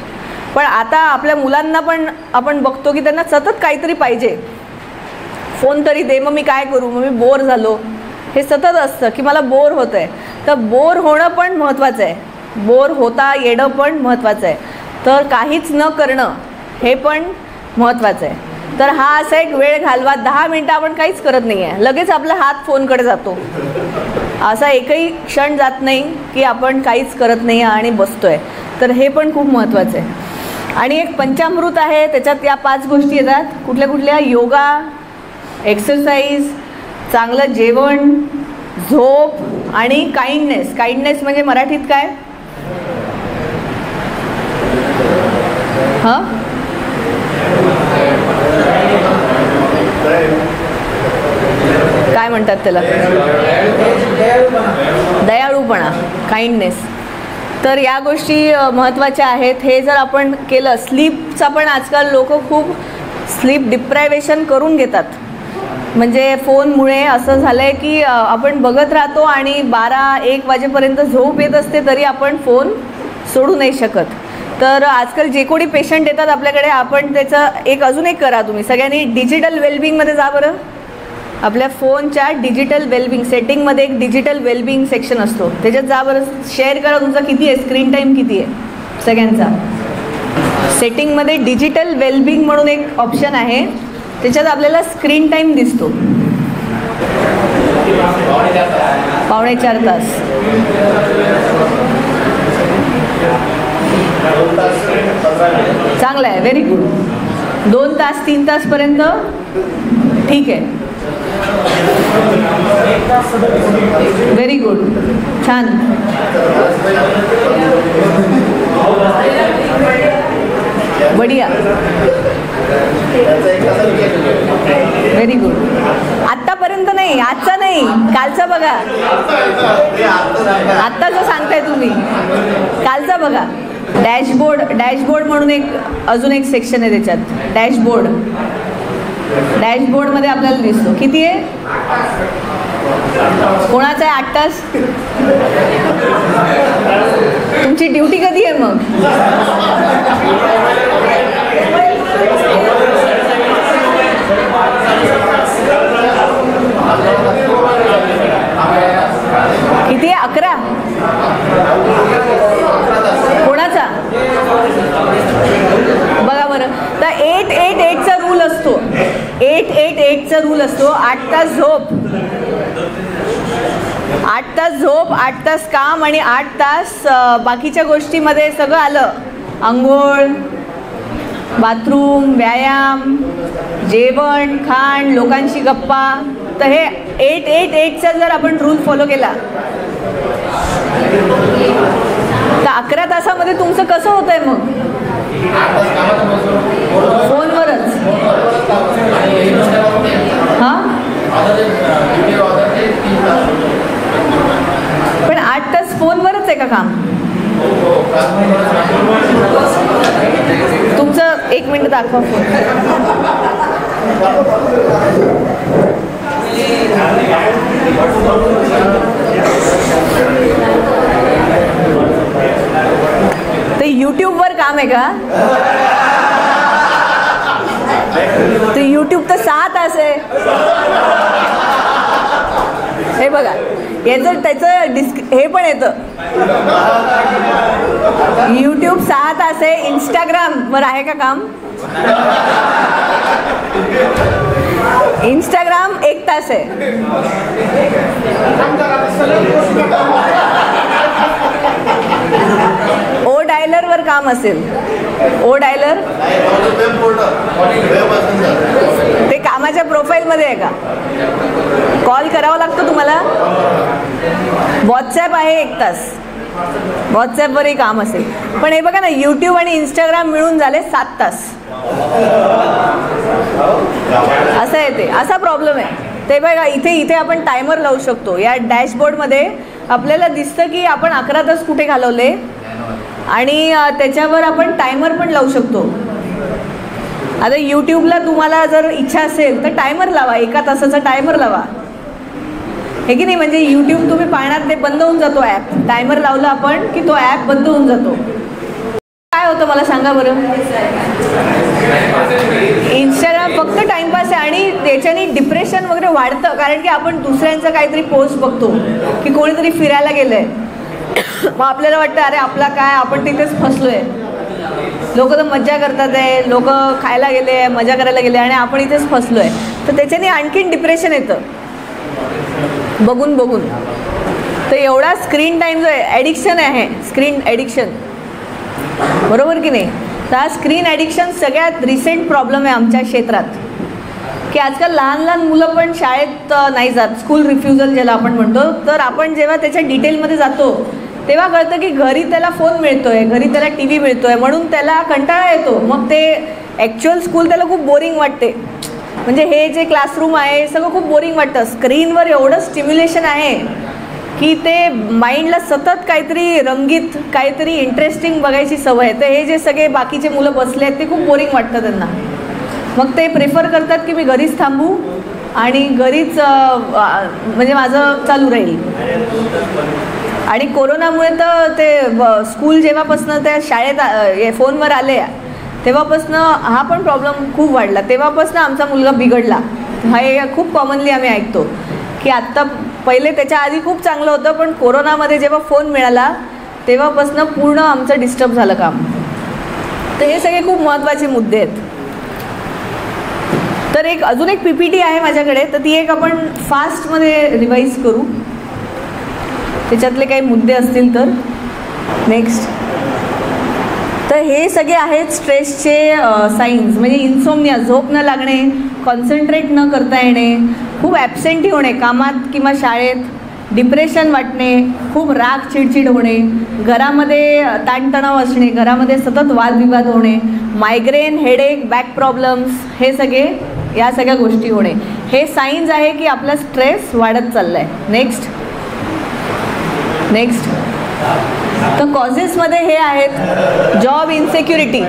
पण आता आपल्या मुलांना पण आपण बघतो की त्यांना सतत काहीतरी पाहिजे. फोन तरी दे, मग मी काय करू, मग मी बोर झालो, हे सतत असतं की मला बोर होतं आहे. तर बोर होणं पण महत्त्वाचं आहे, बोर होता येणं पण महत्त्वाचं आहे. तर काहीच न करणं हे पण महत्त्वाचं आहे. तर हा असा एक वेळ घालवा. 10 मिनटं आपण काहीच करत नाही आहे, लगेच आपला हात फोनकडे जातो. असा एकही क्षण जात नाही की आपण काहीच करत नाही आणि बसतो आहे. तर हे पण खूप महत्त्वाचं आहे. आणि एक पंचामृत आहे, त्याच्यात या 5 गोष्टी येतात. कुठल्या कुठल्या? योगा, एक्सरसाइज, चांगलं जेवण, झोप आणि काइंडनेस. काइंडनेस म्हणजे मराठीत काय? हां, काय म्हणतात त्याला? दयाळूपणा, काइंडनेस. तर या गोष्टी महत्त्वाच्या आहेत. हे जर आपण केलं, स्लीपचा पण आजकाल लोक खूप स्लीप डिप्रायव्हेशन करून घेतात. म्हणजे फोनमुळे असं झालं आहे की आपण बघत राहतो आणि 12-1 वाजेपर्यंत झोप येत असते तरी आपण फोन सोडू नाही शकत. तर आजकाल जे कोणी पेशंट येतात आपल्याकडे, आपण त्याचं अजून एक करा तुम्ही सगळ्यांनी. डिजिटल वेलबिंगमध्ये जा बरं. आपल्या फोनच्या डिजिटल वेलबिंग सेटिंगमध्ये एक डिजिटल वेलबिंग सेक्शन असतो, त्याच्यात जा बरं. शेअर करा तुमचा किती आहे, स्क्रीन टाईम किती आहे सगळ्यांचा. सेटिंगमध्ये डिजिटल वेलबिंग म्हणून एक ऑप्शन आहे, त्याच्यात आपल्याला स्क्रीन टाईम दिसतो. 3.25 तास. चांगलं आहे, व्हेरी गुड. 2 तास 3 तासपर्यंत ठीक आहे, व्हेरी गुड, छान. बढिया, व्हेरी गुड. आत्तापर्यंत नाही, आजचा नाही, कालचा बघा. आत्ताचं सांगताय तुम्ही, कालचा बघा. डॅशबोर्ड म्हणून अजून एक सेक्शन आहे त्याच्यात. डॅशबोर्डमध्ये आपल्याला दिसतो किती आहे, कोणाचा आहे 8 तास. तुमची ड्युटी कधी आहे मग? किती आहे? 11. कोणाचा बघा बरं. तर 8-8-8चा रूल असतो. 8-8-8चा रूल असतो. 8 तास झोप, 8 तास झोप, 8 तास काम आणि 8 तास बाकीच्या गोष्टीमध्ये सगळं आलं. आंघोळ, बाथरूम, व्यायाम, जेवण, खाण, लोकांशी गप्पा. तर हे 8-8-8चा जर आपण रूल फॉलो केला तर 11 तासामध्ये तुमचं कसं होतंय मग? फोनवरच. हां, पण 8 तास फोनवरच आहे का काम तुमचं? 1 मिनिट दाखवा फोन. हे बघा, याचं त्याचं हे पण येतं. यूट्यूब 6 तास आहे, इंस्टाग्रामवर आहे का काम? इंस्टाग्राम 1 तास आहे. ओ डायलरवर काम असेल. ओ डायलर ते कामाच्या प्रोफाईलमध्ये आहे का? कॉल करावा लागतो तुम्हाला. व्हॉट्सॲप आहे 1 तास, व्हॉट्सॲपवरही काम असेल. पण हे बघा ना, यूट्यूब आणि इंस्टाग्राम मिळून झाले 7 तास. असं आहे ते, असा प्रॉब्लेम आहे. ते बघा, इथे आपण टायमर लावू शकतो. या डॅशबोर्डमध्ये आपल्याला दिसतं की आपण 11 तास कुठे घालवले, आणि त्याच्यावर आपण टायमर पण लावू शकतो. आता यूट्यूबला तुम्हाला जर इच्छा असेल तर टायमर लावा, 1 तासाचा टायमर लावा, हे की नाही. म्हणजे यूट्यूब तुम्ही पाहणार, ते बंद होऊन जातो ॲप. टायमर लावला आपण की तो ॲप बंद होऊन जातो. काय होतं मला सांगा बरं. इंस्टाग्राम फक्त टाइमपास आहे, आणि त्याच्याने डिप्रेशन वगैरे वाढतं. कारण की आपण दुसऱ्यांचं काहीतरी पोस्ट बघतो की कोणीतरी फिरायला गेलंय, मग आपल्याला वाटतं अरे आपला काय, आपण तिथेच फसलोय. लोक तर मज्जा करतात आहे, लोक खायला गेले, मजा करायला गेले, आणि आपण इथेच फसलोय. तर त्याच्याने आणखीन डिप्रेशन येतं बघून बघून. तर एवढा स्क्रीन टाईम जो आहे, ॲडिक्शन आहे, स्क्रीन ॲडिक्शन, बरोबर की नाही. तर हा स्क्रीन ॲडिक्शन सगळ्यात रिसेंट प्रॉब्लेम आहे आमच्या क्षेत्रात. की आजकाल लहान लहान मुलं पण शाळेत नाही जात, स्कूल रिफ्युजल ज्याला आपण म्हणतो. तर आपण जेव्हा त्याच्या डिटेलमध्ये जातो तेव्हा कळतं की घरी त्याला फोन मिळतोय, घरी त्याला टी व्ही मिळतोय, म्हणून त्याला कंटाळा येतो. मग ते ॲक्च्युअल स्कूल त्याला खूप बोरिंग वाटते. म्हणजे हे जे क्लासरूम आहे सगळं खूप बोरिंग वाटतं. स्क्रीनवर एवढं स्टिम्युलेशन आहे की ते माइंडला सतत काहीतरी रंगीत, काहीतरी इंटरेस्टिंग बघायची सवय आहे. तर हे जे सगळे बाकीचे मुलं बसले आहेत ते खूप बोरिंग वाटतं त्यांना. मग ते प्रेफर करतात की मी घरीच थांबू आणि घरीच म्हणजे माझं चालू राहील. आणि कोरोनामुळे तर ते स्कूल जेव्हापासनं त्या शाळेत फोनवर आले तेव्हापासनं हा पण प्रॉब्लेम खूप वाढला. तेव्हापासनं आमचा मुलगा बिघडला. हे खूप कॉमनली आम्ही ऐकतो की आत्ता, पहिले त्याच्या आधी खूप चांगलं होतं, पण कोरोनामध्ये जेव्हा फोन मिळाला तेव्हापासनं पूर्ण आमचं डिस्टर्ब झालं काम. तर हे सगळे खूप महत्त्वाचे मुद्दे आहेत. तर अजून एक PPT आहे माझ्याकडे, तर ती एक आपण फास्टमध्ये रिवाईज करू, त्याच्यातले काही मुद्दे असतील तर. नेक्स्ट. तर हे सगळे आहेत स्ट्रेसचे साईन्स. म्हणजे इन्सोमनिया, झोप न लागणे, कॉन्सन्ट्रेट न करता येणे, खूप ॲबसेंटी होणे कामात किंवा शाळेत, डिप्रेशन वाटणे, खूप राग चिडचिड होणे, घरामध्ये ताणतणाव असणे, घरामध्ये सतत वादविवाद होणे, मायग्रेन, हेडेक, बॅक प्रॉब्लेम्स, हे सगळे, या सगळ्या गोष्टी होणे, हे साईन्स आहे की आपला स्ट्रेस वाढत चालला आहे. नेक्स्ट. तर कॉजेसमध्ये हे आहेत जॉब इन्सेक्युरिटी,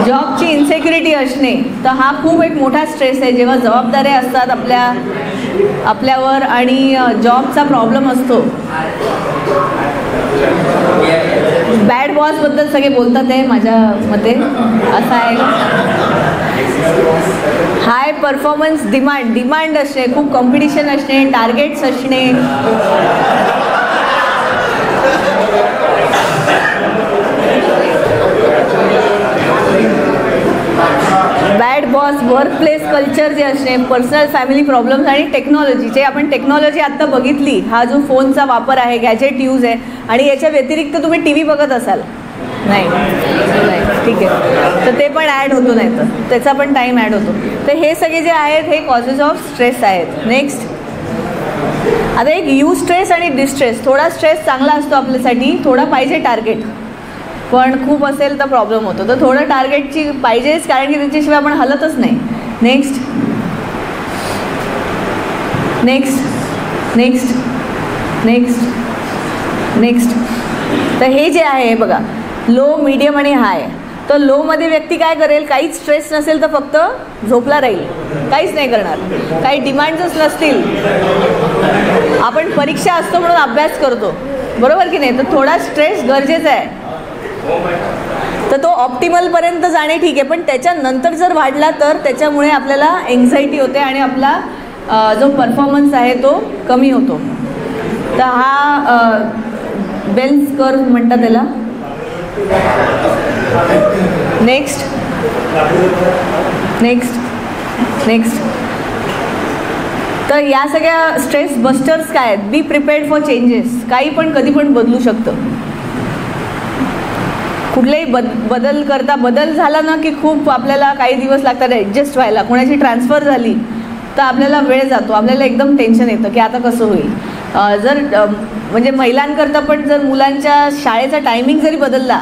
जॉबची इन्सेक्युरिटी असणे. तर हा खूप एक मोठा स्ट्रेस आहे. जेव्हा जबाबदाऱ्या असतात आपल्यावर आणि जॉबचा प्रॉब्लेम असतो. बॅड बॉसबद्दल सगळे बोलतात आहे, माझ्या मते असं आहे. हाय परफॉर्मन्स डिमांड असणे, खूप कॉम्पिटिशन असणे, टार्गेट्स असणे, bad boss, work place culture जे असणे, पर्सनल फॅमिली प्रॉब्लेम्स, आणि टेक्नॉलॉजी. जे आपण टेक्नॉलॉजी आत्ता बघितली, हा जो फोनचा वापर आहे, गॅजेट यूज आहे, आणि याच्या व्यतिरिक्त तुम्ही TV बघत असाल नाही, ठीक आहे, तर ते पण ॲड होतो, नाही तर त्याचा पण टाईम ॲड होतो. तर हे सगळे जे आहेत हे कॉजेस ऑफ स्ट्रेस आहेत. नेक्स्ट. आता एक स्ट्रेस आणि डिस्ट्रेस. थोडा स्ट्रेस चांगला असतो आपल्यासाठी, थोडा पाहिजे टार्गेट, पण खूप असेल तर प्रॉब्लेम होतो. तर थोडं टार्गेटची पाहिजेच, कारण की त्याच्याशिवाय आपण हलतच नाही. नेक्स्ट. तर हे जे आहे बघा, लो, मीडियम आणि हाय. तर लोमध्ये व्यक्ती काय करेल, काहीच स्ट्रेस नसेल तर फक्त झोपला राहील, काहीच नाही करणार, काही डिमांड्सच नसतील. आपण परीक्षा असतो म्हणून अभ्यास करतो, बरोबर की नाही. तर थोडा स्ट्रेस गरजेचा आहे. तर तो ऑप्टिमलपर्यंत जाणे ठीक आहे, पण त्याच्यानंतर जर वाढला तर त्याच्यामुळे आपल्याला एन्झायटी होते आणि आपला जो परफॉर्मन्स आहे तो कमी होतो. तर हा बेल्स कर्व म्हणतात त्याला. Next next next. तर या सगळ्या स्ट्रेस बस्टर्स काय आहेत? बी प्रिपेअर्ड फॉर चेंजेस. काही पण कधी पण बदलू शकतं. कुठलेही बदल झाला ना की खूप आपल्याला काही दिवस लागतात ॲडजस्ट व्हायला. कोणाची ट्रान्सफर झाली तर आपल्याला वेळ जातो, आपल्याला एकदम टेन्शन येतं की आता कसं होईल. जर म्हणजे महिलांकरता पण जर मुलांच्या शाळेचा टायमिंग जरी बदलला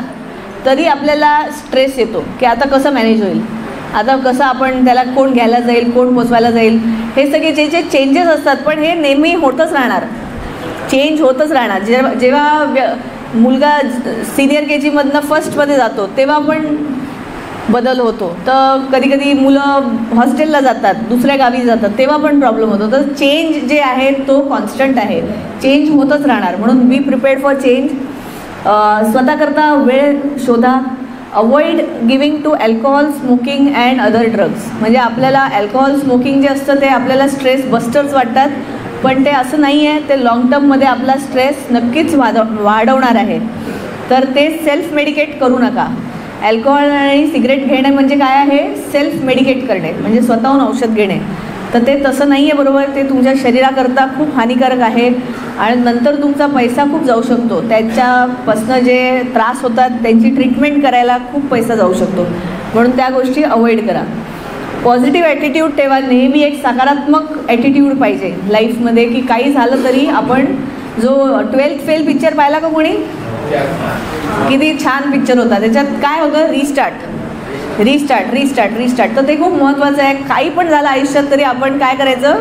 तरी आपल्याला स्ट्रेस येतो की आता कसं मॅनेज होईल, आता कसं आपण त्याला कोण घ्यायला जाईल, कोण पोचवायला जाईल. हे सगळे जे चेंजेस असतात पण हे नेहमी होतच राहणार, चेंज होतच राहणार. जेव्हा मुलगा सिनियर KGमधनं फर्स्टमध्ये जातो तेव्हा पण बदल होतो. तर कधी कधी मुलं हॉस्टेलला जातात, दुसऱ्या गावी जातात, तेव्हा पण प्रॉब्लेम होतो. तर चेंज जे आहे तो कॉन्स्टंट आहे, चेंज होतच राहणार. म्हणून बी प्रिपेअर्ड फॉर चेंज. स्वतःकरता वेळ शोधा. Avoid giving to alcohol, smoking and other drugs. म्हणजे आपल्याला अल्कोहोल स्मोकिंग जे असतं ते आपल्याला स्ट्रेस बस्टर्स वाटतात, पण ते असं नाही आहे. ते लाँग टर्ममध्ये आपला स्ट्रेस नक्कीच वाढवणार आहे. तर ते सेल्फ मेडिकेट करू नका. अल्कोहोल आणि सिगरेट घेणे म्हणजे काय आहे? सेल्फ मेडिकेट करणे, म्हणजे स्वतःहून औषध घेणे. तर ते तसं नाही आहे, बरोबर. ते तुमच्या शरीराकरता खूप हानिकारक आहे आणि नंतर तुमचा पैसा खूप जाऊ शकतो. त्याच्यापासनं जे त्रास होतात त्यांची ट्रीटमेंट करायला खूप पैसा जाऊ शकतो. म्हणून त्या गोष्टी अवॉइड करा. पॉझिटिव्ह ॲटिट्यूड ठेवा. नेहमी एक सकारात्मक ॲटिट्यूड पाहिजे लाईफमध्ये, की काही झालं तरी आपण जो 12th फेल पिक्चर पाहिला का कोणी? किती छान पिक्चर होता. त्याच्यात काय होतं? Restart restart restart restart. तर ते खूप महत्त्वाचं आहे. काही पण झालं आयुष्यात तरी आपण काय करायचं?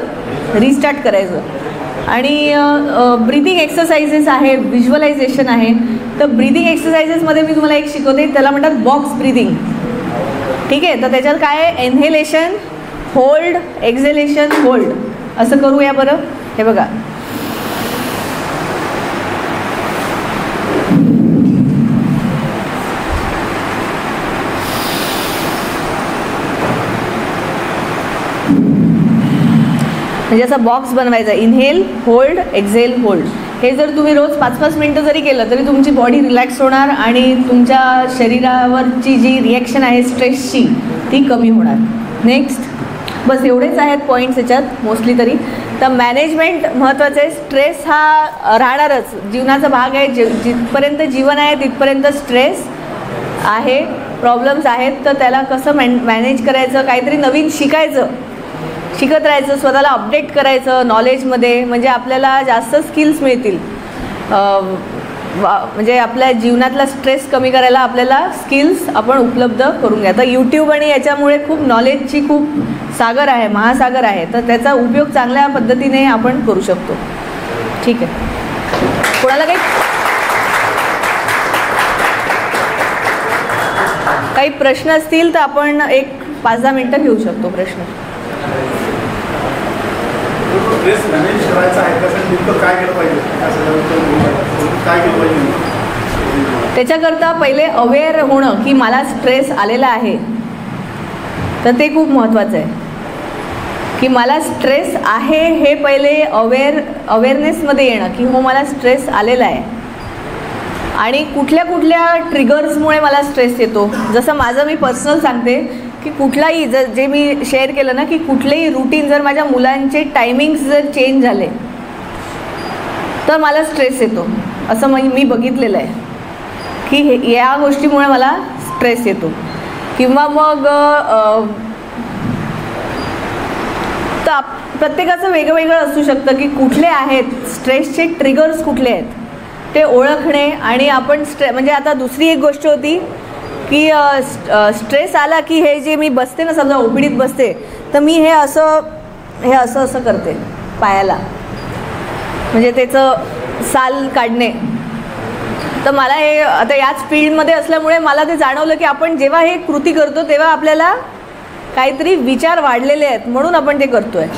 रिस्टार्ट करायचं. आणि ब्रीदिंग एक्सरसाइजेस आहे, व्हिज्युअलायझेशन आहे. तर ब्रीदिंग एक्सरसाइजेसमध्ये मी तुम्हाला एक शिकवते, त्याला म्हणतात बॉक्स ब्रीदिंग. ठीक आहे. तर त्याच्यात काय आहे? Inhalation, hold, exhalation, hold. असं करूया बरं. हे बघा, म्हणजे असा बॉक्स बनवायचा. Inhale, hold, exhale, hold. हे जर तुम्ही रोज 5-5 मिनटं जरी केलं तरी तुमची बॉडी रिलॅक्स होणार आणि तुमच्या शरीरावरची जी रिॲक्शन आहे स्ट्रेसची ती कमी होणार. नेक्स्ट. बस एवढेच आहेत पॉईंट्स याच्यात मोस्टली तरी. तर मॅनेजमेंट महत्त्वाचं आहे. स्ट्रेस हा राहणारच, जीवनाचा भाग आहे. जिथपर्यंत जीवन आहे तिथपर्यंत स्ट्रेस आहे, प्रॉब्लेम्स आहेत. तर त्याला कसं मॅनेज करायचं, काहीतरी नवीन शिकत राहायचं, स्वतःला अपडेट करायचं नॉलेजमध्ये, म्हणजे आपल्याला जास्त स्किल्स मिळतील. म्हणजे आपल्या जीवनातला स्ट्रेस कमी करायला आपल्याला स्किल्स आपण उपलब्ध करून घ्या. तर यूट्यूब आणि याच्यामुळे खूप नॉलेजची खूप सागर आहे, महासागर आहे. तर त्याचा उपयोग चांगल्या पद्धतीने आपण करू शकतो. ठीक आहे. कोणाला काही प्रश्न असतील तर आपण एक 5-10 मिनटं घेऊ शकतो प्रश्न.
स्ट्रेस मॅनेज करायचा आहे त्यासाठी काय केलं पाहिजे?
त्याच्याकरता पहिले अवेअर होणं की मला स्ट्रेस आलेला आहे. तर ते खूप महत्त्वाचं आहे की मला स्ट्रेस आहे हे पहिले अवेअरनेसमध्ये येणं की हो मला स्ट्रेस आलेला आहे. आणि कुठल्या कुठल्या ट्रिगर्समुळे मला स्ट्रेस येतो. जसं माझं मी पर्सनल सांगते की कुठलाही जे मी शेअर केलं ना की कुठलेही रुटीन जर माझ्या मुलांचे टायमिंग्स जर चेंज झाले तर मला स्ट्रेस येतो. असं मी बघितलेलं आहे की या गोष्टीमुळे मला स्ट्रेस येतो. किंवा मग तर प्रत्येकाचं वेगवेगळं असू शकतं की कुठले आहेत स्ट्रेसचे ट्रिगर्स कुठले आहेत ते ओळखणे. आणि आपण म्हणजे आता दुसरी एक गोष्ट होती की स्ट्रेस आला की हे जे मी बसते ना, समजा ओपीडीत बसते तर मी हे असं करते पायाला, म्हणजे त्याचं साल काढणे. तर मला हे आता याच फील्डमध्ये असल्यामुळे मला ते जाणवलं की आपण जेव्हा हे कृती करतो तेव्हा आपल्याला काहीतरी विचार वाढलेले आहेत म्हणून आपण ते करतो आहे.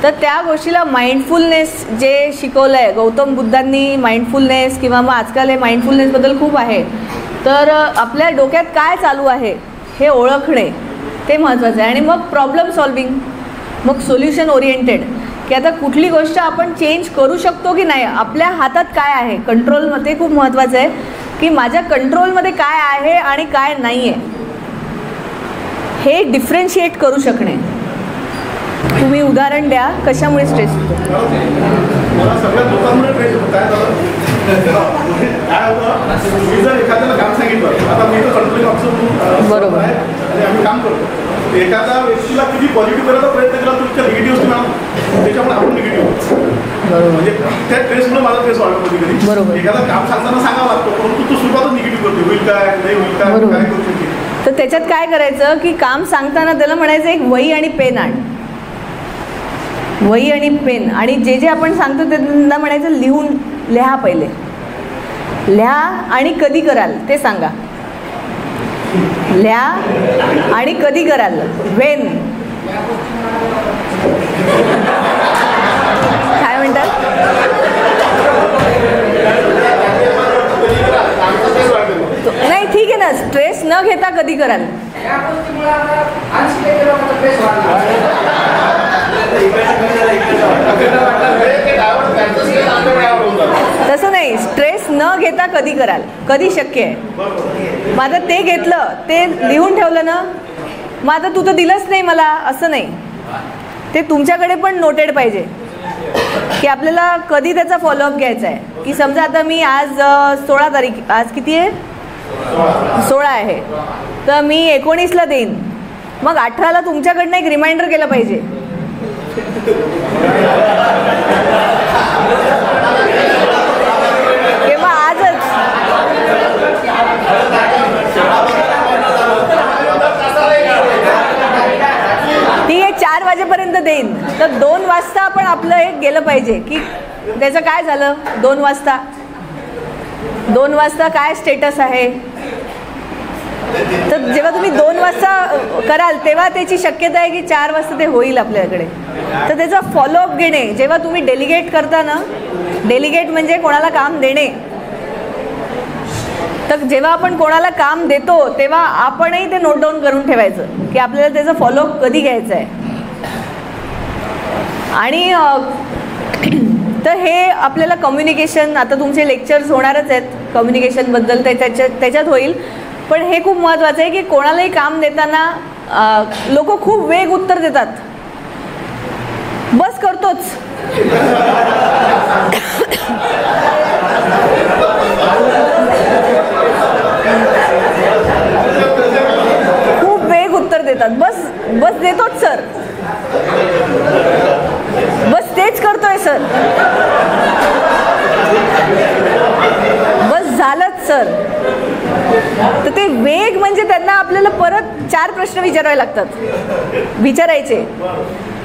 तर त्या गोष्टीला माइंडफुलनेस जे शिकवलं आहे गौतम बुद्धांनी, माइंडफुलनेस किंवा मग आजकाल हे माइंडफुलनेसबद्दल खूप आहे. तर आपल्या डोक्यात काय चालू आहे हे ओळखणे ते महत्त्वाचं आहे. आणि मग प्रॉब्लेम सॉल्विंग, मग सोल्युशन ओरिएंटेड की आता कुठली गोष्ट आपण चेंज करू शकतो की नाही, आपल्या हातात काय आहे. कंट्रोलमध्ये खूप महत्त्वाचं आहे की माझ्या कंट्रोलमध्ये काय आहे आणि काय नाही आहे हे डिफरन्शिएट करू शकणे. तुम्ही उदाहरण द्या कशामुळे स्ट्रेस होतो.
मला सगळ्यात लोकांमुळे ट्रेस होतो. काय झालं काय होतं, मी जर एखाद्याला काम सांगितलं, आता मी तर कंट्रोलिंग ऑफिसर
बरोबर
आहे आणि आम्ही काम करतो. एखाद्या व्यक्तीला किती पॉझिटिव्ह करायचा प्रयत्न केला तुमच्या निगेटिव्ह ना, त्याच्यामुळे आपण निगेटिव्ह होतो.
बरोबर.
म्हणजे त्या ट्रेसमुळे माझा ट्रेस वाढतो कधी कधी.
बरोबर.
एखादा काम सांगताना सांगावा लागतो, परंतु तो सुरुवातच निगेटिव्ह करतो. होईल काय, नाही होईल काय,
बरोबर.
काय करू शकते.
तर त्याच्यात काय करायचं की काम सांगताना त्याला म्हणायचं एक वही आणि पेन आण. वही आणि पेन आणि जे जे आपण सांगतो ते त्यांना म्हणायचं लिहून लिहा. पहिले लिहा आणि कधी कराल ते सांगा. लिहा आणि कधी कराल. वेन काय म्हणतात. नाही ठीक आहे ना, स्ट्रेस न घेता कधी कराल. तसं नाही, स्ट्रेस न घेता कधी कराल, कधी शक्य आहे. मग आता ते घेतलं, ते लिहून ठेवलं ना, मग आता तू तर दिलंच नाही मला, असं नाही. ते तुमच्याकडे पण नोटेड पाहिजे की आपल्याला कधी त्याचा फॉलोअप घ्यायचा आहे. की समजा आता मी आज 16 तारीख, आज किती आहे, 16 आहे, तर मी 19ला देईन. मग 18ला तुमच्याकडनं एक रिमाइंडर केलं पाहिजे. किंवा आजच ती 4 वाजेपर्यंत देईन, तर 2 वाजता आपण आपलं एक गेलं पाहिजे की त्याचं काय झालं. 2 वाजता काय स्टेटस आहे. तर जेव्हा तुम्ही 2 वाजता कराल तेव्हा त्याची शक्यता आहे की 4 वाजता ते होईल आपल्याकडे. तर त्याचा फॉलोअप घेणे. जेव्हा तुम्ही डेलिगेट करता ना, डेलिगेट म्हणजे कोणाला काम देणे, तर जेव्हा आपण कोणाला काम देतो तेव्हा आपणही ते नोट डाऊन करून ठेवायचं की आपल्याला त्याचा फॉलोअप कधी घ्यायचा आहे. आणि तर हे आपल्याला कम्युनिकेशन, आता तुमचे लेक्चर्स होणारच आहेत कम्युनिकेशनबद्दल, त्याच्यात होईल. पण हे खूप महत्त्वाचं आहे की कोणालाही काम देताना लोक खूप वेग उत्तर देतात. बस करतोच. खूप वेग उत्तर देतात. बस देतोच सर, बस तेच करतोय सर, बस झालंच सर. तर ते वेग म्हणजे त्यांना आपल्याला परत 4 प्रश्न विचारावे लागतात. विचारायचे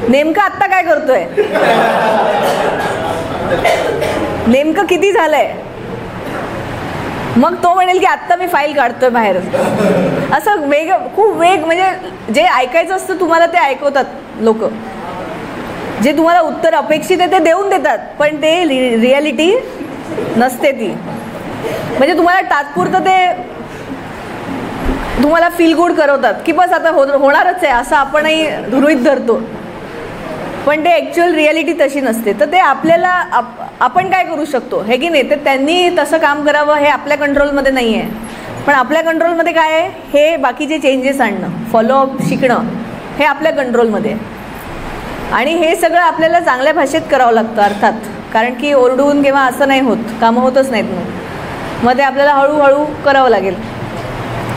नेमकं आत्ता काय करतोय, नेमकं किती झालंय. मग तो म्हणेल की आत्ता मी फाईल काढतोय बाहेर. असं खूप वेग, म्हणजे जे ऐकायचं असतं तुम्हाला ते ऐकवतात लोक. जे तुम्हाला उत्तर अपेक्षित आहे ते देऊन देतात, पण ते रियालिटी नसते ती. म्हणजे तुम्हाला तात्पुरतं ते तुम्हाला फील गुड करवतात की बस आता होणारच आहे असं आपणही गृहीत धरतो, पण ते ॲक्च्युअल रियालिटी तशी नसते. तर ते आपल्याला आपण काय करू शकतो हे की नाही, तर त्यांनी तसं काम करावं हे आपल्या कंट्रोलमध्ये नाही आहे. पण आपल्या कंट्रोलमध्ये काय आहे, हे बाकीचे चेंजेस आणणं, फॉलोअप शिकणं हे आपल्या कंट्रोलमध्ये आहे. आणि हे सगळं आपल्याला चांगल्या भाषेत करावं लागतं अर्थात, कारण की ओरडून किंवा असं नाही होत, कामं होतच नाहीत. मग ते आपल्याला हळूहळू करावं लागेल.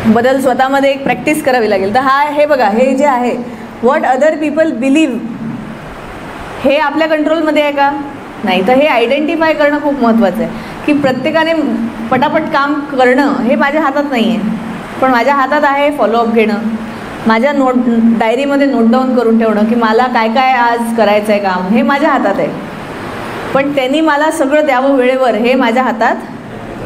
बदल स्वतःमध्ये एक प्रॅक्टिस करावी लागेल. तर हे बघा, हे जे आहे व्हॉट अदर पीपल बिलीव्ह, हे आपल्या कंट्रोलमध्ये आहे का नाही. तर हे आयडेंटिफाय करणं खूप महत्त्वाचं आहे की प्रत्येकाने पटापट काम करणं हे माझ्या हातात नाही आहे, पण माझ्या हातात आहे फॉलोअप घेणं, माझ्या डायरीमध्ये नोट डाऊन करून ठेवणं की मला काय काय आज करायचं आहे काम, हे माझ्या हातात आहे. पण त्यांनी मला सगळं द्यावं वेळेवर हे माझ्या हातात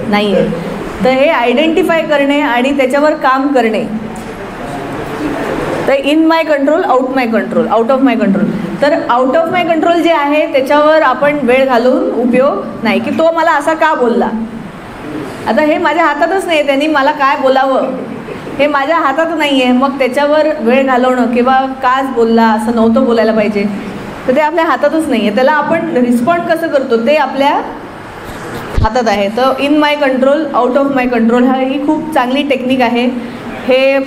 नाही आहे. तर हे आयडेंटिफाय करणे आणि त्याच्यावर काम करणे. तर in my control, out my control, out of my control. तर आउट ऑफ माय कंट्रोल जे आहे त्याच्यावर आपण वेळ घालून उपयोग नाही की तो मला असा का बोलला. आता हे माझ्या हातातच नाही, त्यांनी मला काय बोलावं हे माझ्या हातात नाही आहे. मग त्याच्यावर वेळ घालवणं किंवा काच बोलला, असं नव्हतं बोलायला पाहिजे, तर ते आपल्या हातातच नाही आहे. त्याला आपण रिस्पॉन्ड कसं करतो ते आपल्या हातात आहे. तर in my control, out of my control ही खूप चांगली टेक्निक आहे. हे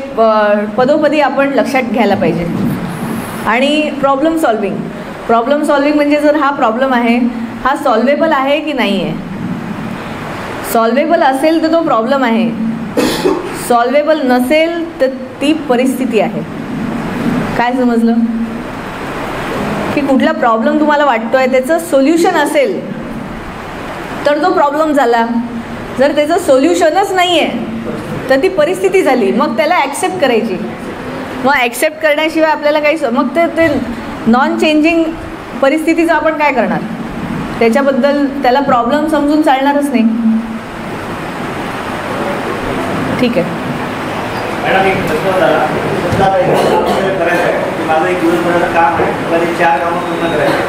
पदोपदी आपण लक्षात घ्यायला पाहिजे. आणि प्रॉब्लेम सॉल्विंग म्हणजे जर हा प्रॉब्लेम आहे हा सॉल्वेबल आहे की नाही आहे. सॉल्वेबल असेल तर तो प्रॉब्लेम आहे, सॉल्वेबल नसेल तर ती परिस्थिती आहे. काय समजलं? की कुठला प्रॉब्लेम तुम्हाला वाटतोय त्याचं सोल्युशन असेल तर तो प्रॉब्लेम झाला. जर त्याचं सोल्युशनच नाही आहे तर ती परिस्थिती झाली. मग त्याला ॲक्सेप्ट करायची. मग ॲक्सेप्ट करण्याशिवाय आपल्याला काही मग ते नॉन चेंजिंग परिस्थितीचं आपण काय करणार? त्याच्याबद्दल त्याला प्रॉब्लेम समजून चालणारच नाही. ठीक आहे.
मॅडम एक प्रश्न झाला करायचं आहे की माझं एक दिवसभराचं काम आहे, मला ते 4 कामं पूर्ण करायचं आहे.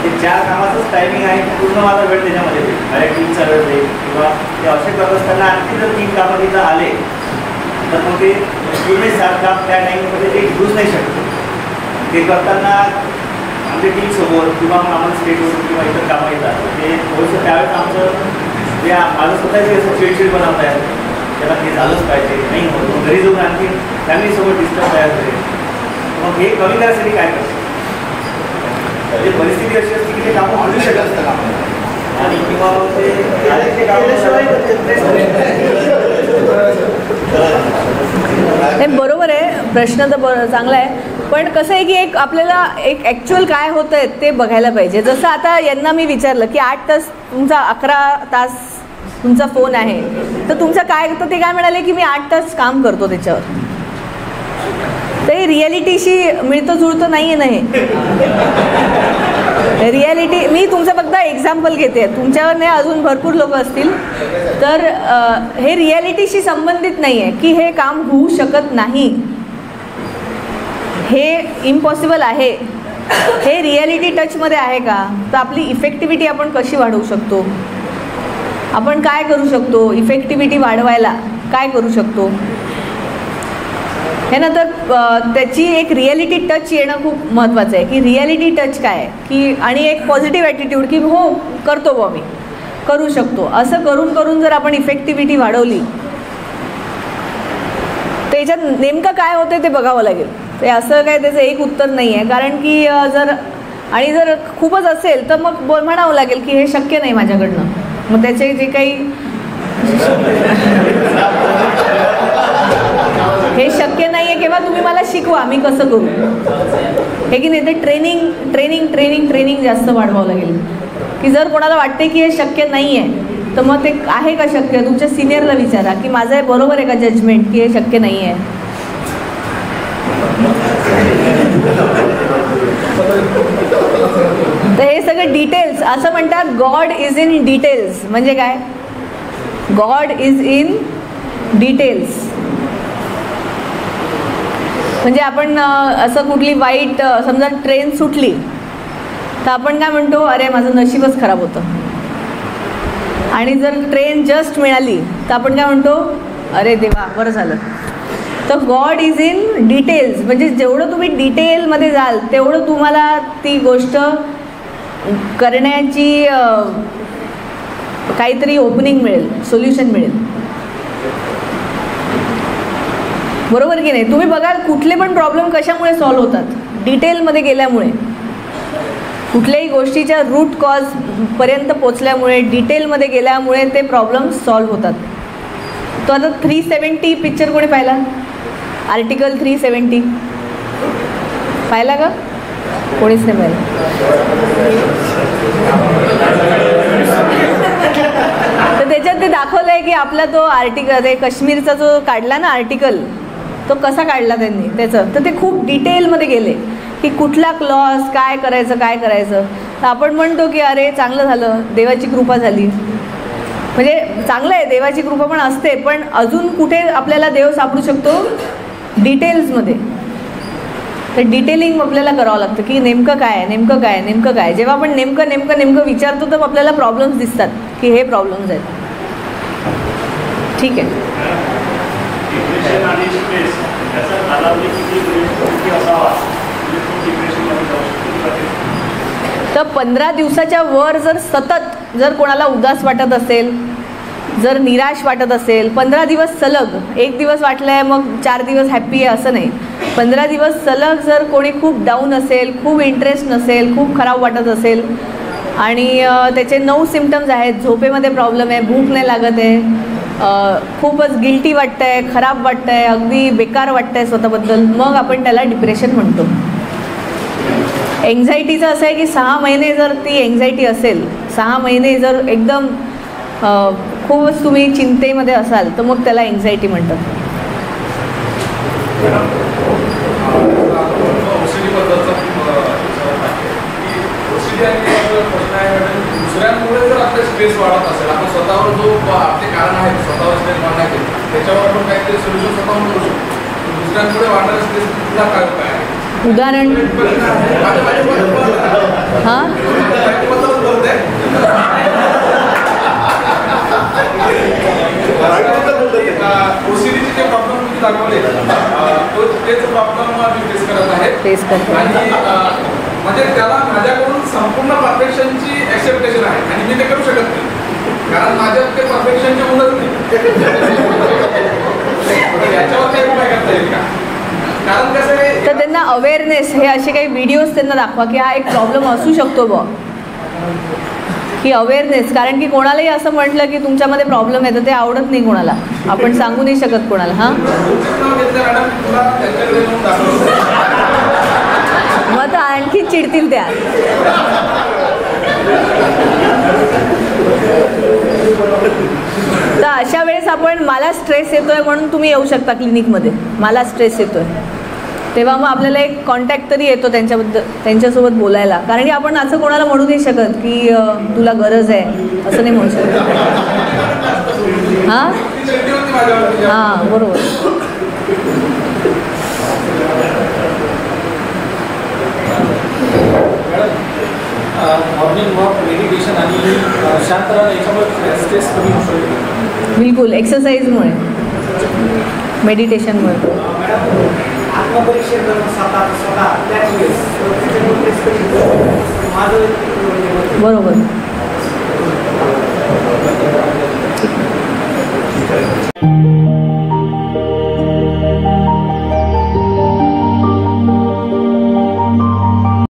ते 4 कामाचंच टायमिंग आहे की पूर्ण माझा वेळ त्याच्यामध्ये देईल. माझ्या टीमचा वेळ देईल किंवा ते असे करत असताना आणखी जर 3 कामं तिथं आले तर मग ते पूर्ण 7 काम त्या टाईममध्ये ते घेऊच नाही शकतो. ते करताना आमच्या टीमसोबत किंवा मग आम्हाला स्टेटवरून किंवा इतर कामं येतात ते थोडंसं त्यावेळेस आमचं जे माझं स्वतःची असं चिडचिड बनवता आहे त्याला ते झालंच पाहिजे नाही होत. घरी जाऊन आणखी फॅमिलीसोबत डिस्टर्ब तयार होते. मग हे कमी करण्यासाठी काय करतो? म्हणजे परिस्थिती अशी असते की ते कामं आणू शकत असतं आणि किंवा मग ते
हे बरोबर आहे. प्रश्न तर चांगला आहे. पण कसं आहे की एक आपल्याला एक ॲक्च्युअल काय होतं आहे ते बघायला पाहिजे. जसं आता यांना मी विचारलं की 8 तास तुमचा 11 तास तुमचा फोन आहे तर तुमचं काय तर ते काय म्हणाले की मी 8 तास काम करतो त्याच्यावर. तर हे रिॲलिटीशी मिळतं जुळतं नाही आहे ना. हे रिॲलिटी मी तुमचं फक्त एक्झाम्पल घेते, तुमच्यावर नाही अजून भरपूर लोक असतील. तर हे रिॲलिटीशी संबंधित नाही आहे की हे काम होऊ शकत नाही, हे इम्पॉसिबल आहे. हे रिॲलिटी टचमध्ये आहे का? तर आपली इफेक्टिव्हिटी आपण कशी वाढवू शकतो, आपण काय करू शकतो, इफेक्टिव्हिटी वाढवायला काय करू शकतो हे ना. तर त्याची एक रिॲलिटी टच येणं खूप महत्त्वाचं आहे की रिॲलिटी टच काय आहे की आणि एक पॉझिटिव्ह ॲटिट्यूड की हो करतो बुवा मी करू शकतो. असं करून करून जर आपण इफेक्टिव्हिटी वाढवली तर याच्यात नेमकं काय होतं ते बघावं लागेल. ते असं काय त्याचं एक उत्तर नाही आहे. कारण की जर खूपच असेल तर मग म्हणावं लागेल की हे शक्य नाही माझ्याकडनं. मग त्याचे जे काही हे शक्य नाही आहे किंवा तुम्ही मला शिकवा मी कसं करू हे की नाही. तर ट्रेनिंग जास्त वाढवावं लागेल की जर कोणाला वाटते की हे शक्य नाही आहे तर मग ते आहे का शक्य, तुमच्या सिनियरला विचारा की माझं हे बरोबर आहे का जजमेंट की हे शक्य नाही आहे. तर हे सगळं डिटेल्स असं म्हणतात गॉड इज इन डिटेल्स. म्हणजे काय? गॉड इज इन डिटेल्स म्हणजे आपण असं कुठली वाईट समजा ट्रेन सुटली तर आपण काय म्हणतो अरे माझं नशीबच खराब होतं. आणि जर ट्रेन जस्ट मिळाली तर आपण काय म्हणतो अरे देवा बरं झालं. तर गॉड इज इन डिटेल्स म्हणजे जेवढं तुम्ही डिटेलमध्ये जाल तेवढं तुम्हाला ती गोष्ट करण्याची काहीतरी ओपनिंग मिळेल, सोल्युशन मिळेल. बरोबर की नाही? तुम्ही बघाल कुठले पण प्रॉब्लेम कशामुळे सॉल्व्ह होतात? डिटेलमध्ये गेल्यामुळे. कुठल्याही गोष्टीच्या रूट कॉजपर्यंत पोचल्यामुळे, डिटेलमध्ये गेल्यामुळे ते प्रॉब्लेम सॉल्व्ह होतात. तो आता 370 पिक्चर कोणी पाहिला? आर्टिकल 370 पाहिला का? कोणीच नाही पाहिलं. तर त्याच्यात ते दाखवलं आहे की आपला तो आर्टिकल ते काश्मीरचा जो काढला ना आर्टिकल तो कसा काढला त्यांनी त्याचं. तर ते खूप डिटेलमध्ये गेले की कुठला क्लॉज काय करायचं. तर आपण म्हणतो की अरे चांगलं झालं देवाची कृपा झाली. म्हणजे चांगलं आहे देवाची कृपा पण असते, पण अजून कुठे आपल्याला देव सापडू शकतो? डिटेल्समध्ये. तर डिटेलिंग आपल्याला करावं लागतं की नेमकं काय. जेव्हा आपण नेमकं विचारतो तर आपल्याला प्रॉब्लेम्स दिसतात की हे प्रॉब्लेम्स आहेत. ठीक आहे.
त्याचा कालावधी किती असावा डिप्रेशनमध्ये जाऊ शकतो.
तर 15 दिवसाच्या वर जर सतत जर कोणाला उदास वाटत असेल, जर निराश वाटत असेल, 15 दिवस सलग, एक दिवस वाटलं आहे मग 4 दिवस हॅप्पी आहे असं नाही, 15 दिवस सलग जर कोणी खूप डाऊन असेल, खूप इंटरेस्ट नसेल, खूप खराब वाटत असेल आणि त्याचे 9 सिम्पटम्स आहेत, झोपेमध्ये प्रॉब्लेम आहे, भूक नाही लागत आहे, खूपच गिल्टी वाटतं आहे, खराब वाटतं आहे, अगदी बेकार वाटतं आहे स्वतःबद्दल, मग आपण त्याला डिप्रेशन म्हणतो. एन्झायटीचं असं आहे की 6 महिने जर ती एन्झायटी असेल, 6 महिने जर एकदम खूपच तुम्ही चिंतेमध्ये असाल तर मग त्याला एन्झायटी म्हणतात.
दुसऱ्यांमुळे जर आपले स्ट्रेस वाढत असेल, आपण स्वतःवर जो आपले कारण आहे स्वतःवर स्ट्रेस वाढण्याचे त्याच्यावर आपण काहीतरी सोल्युशन स्वतःहून करू शकतो. दुसऱ्यांमुळे वाढणारा स्ट्रेसला काय उपाय आहे?
उदाहरण हां
ओसीडीचे जे प्रॉब्लेम तुम्ही दाखवले तेच प्रॉब्लेम मी फेस करत आहे.
फेस करतो
आणि म्हणजे त्याला माझ्याकडून संपूर्ण परफेक्शनची एक्सेप्टेशन आहे आणि मी ते करू शकत नाही कारण माझ्यात ते परफेक्शनचे होतच नाही. याच्यावर काही उपाय करता येईल का? कारण कसं आहे
तर त्यांना अवेअरनेस, हे असे काही व्हिडिओज त्यांना दाखवा की हा एक प्रॉब्लेम असू शकतो बा, की अवेअरनेस. कारण की कोणालाही असं म्हटलं की तुमच्यामध्ये प्रॉब्लेम आहे तर ते आवडत नाही कोणाला, आपण सांगू नाही शकत कोणाला. हां मग तर आणखी चिडतील त्या. तर अशा वेळेस आपण मला स्ट्रेस येतोय म्हणून तुम्ही येऊ शकता क्लिनिकमध्ये, मला स्ट्रेस येतोय, तेव्हा मग आपल्याला एक कॉन्टॅक्ट तरी येतो त्यांच्यासोबत बोलायला. कारण की आपण असं कोणाला म्हणू नाही शकत की तुला गरज आहे, असं नाही म्हणू शकत. हां हां बरोबर.
मॉर्निंग वॉक, मेडिटेशन आणि शांत राहणं याच्यामुळे स्ट्रेस कमी होऊ शकतो.
बिलकुल, एक्सरसाइजमुळे, मेडिटेशनमुळे.
आत्मपरीक्षण करून स्वतः त्याच वेळेस
बरोबर.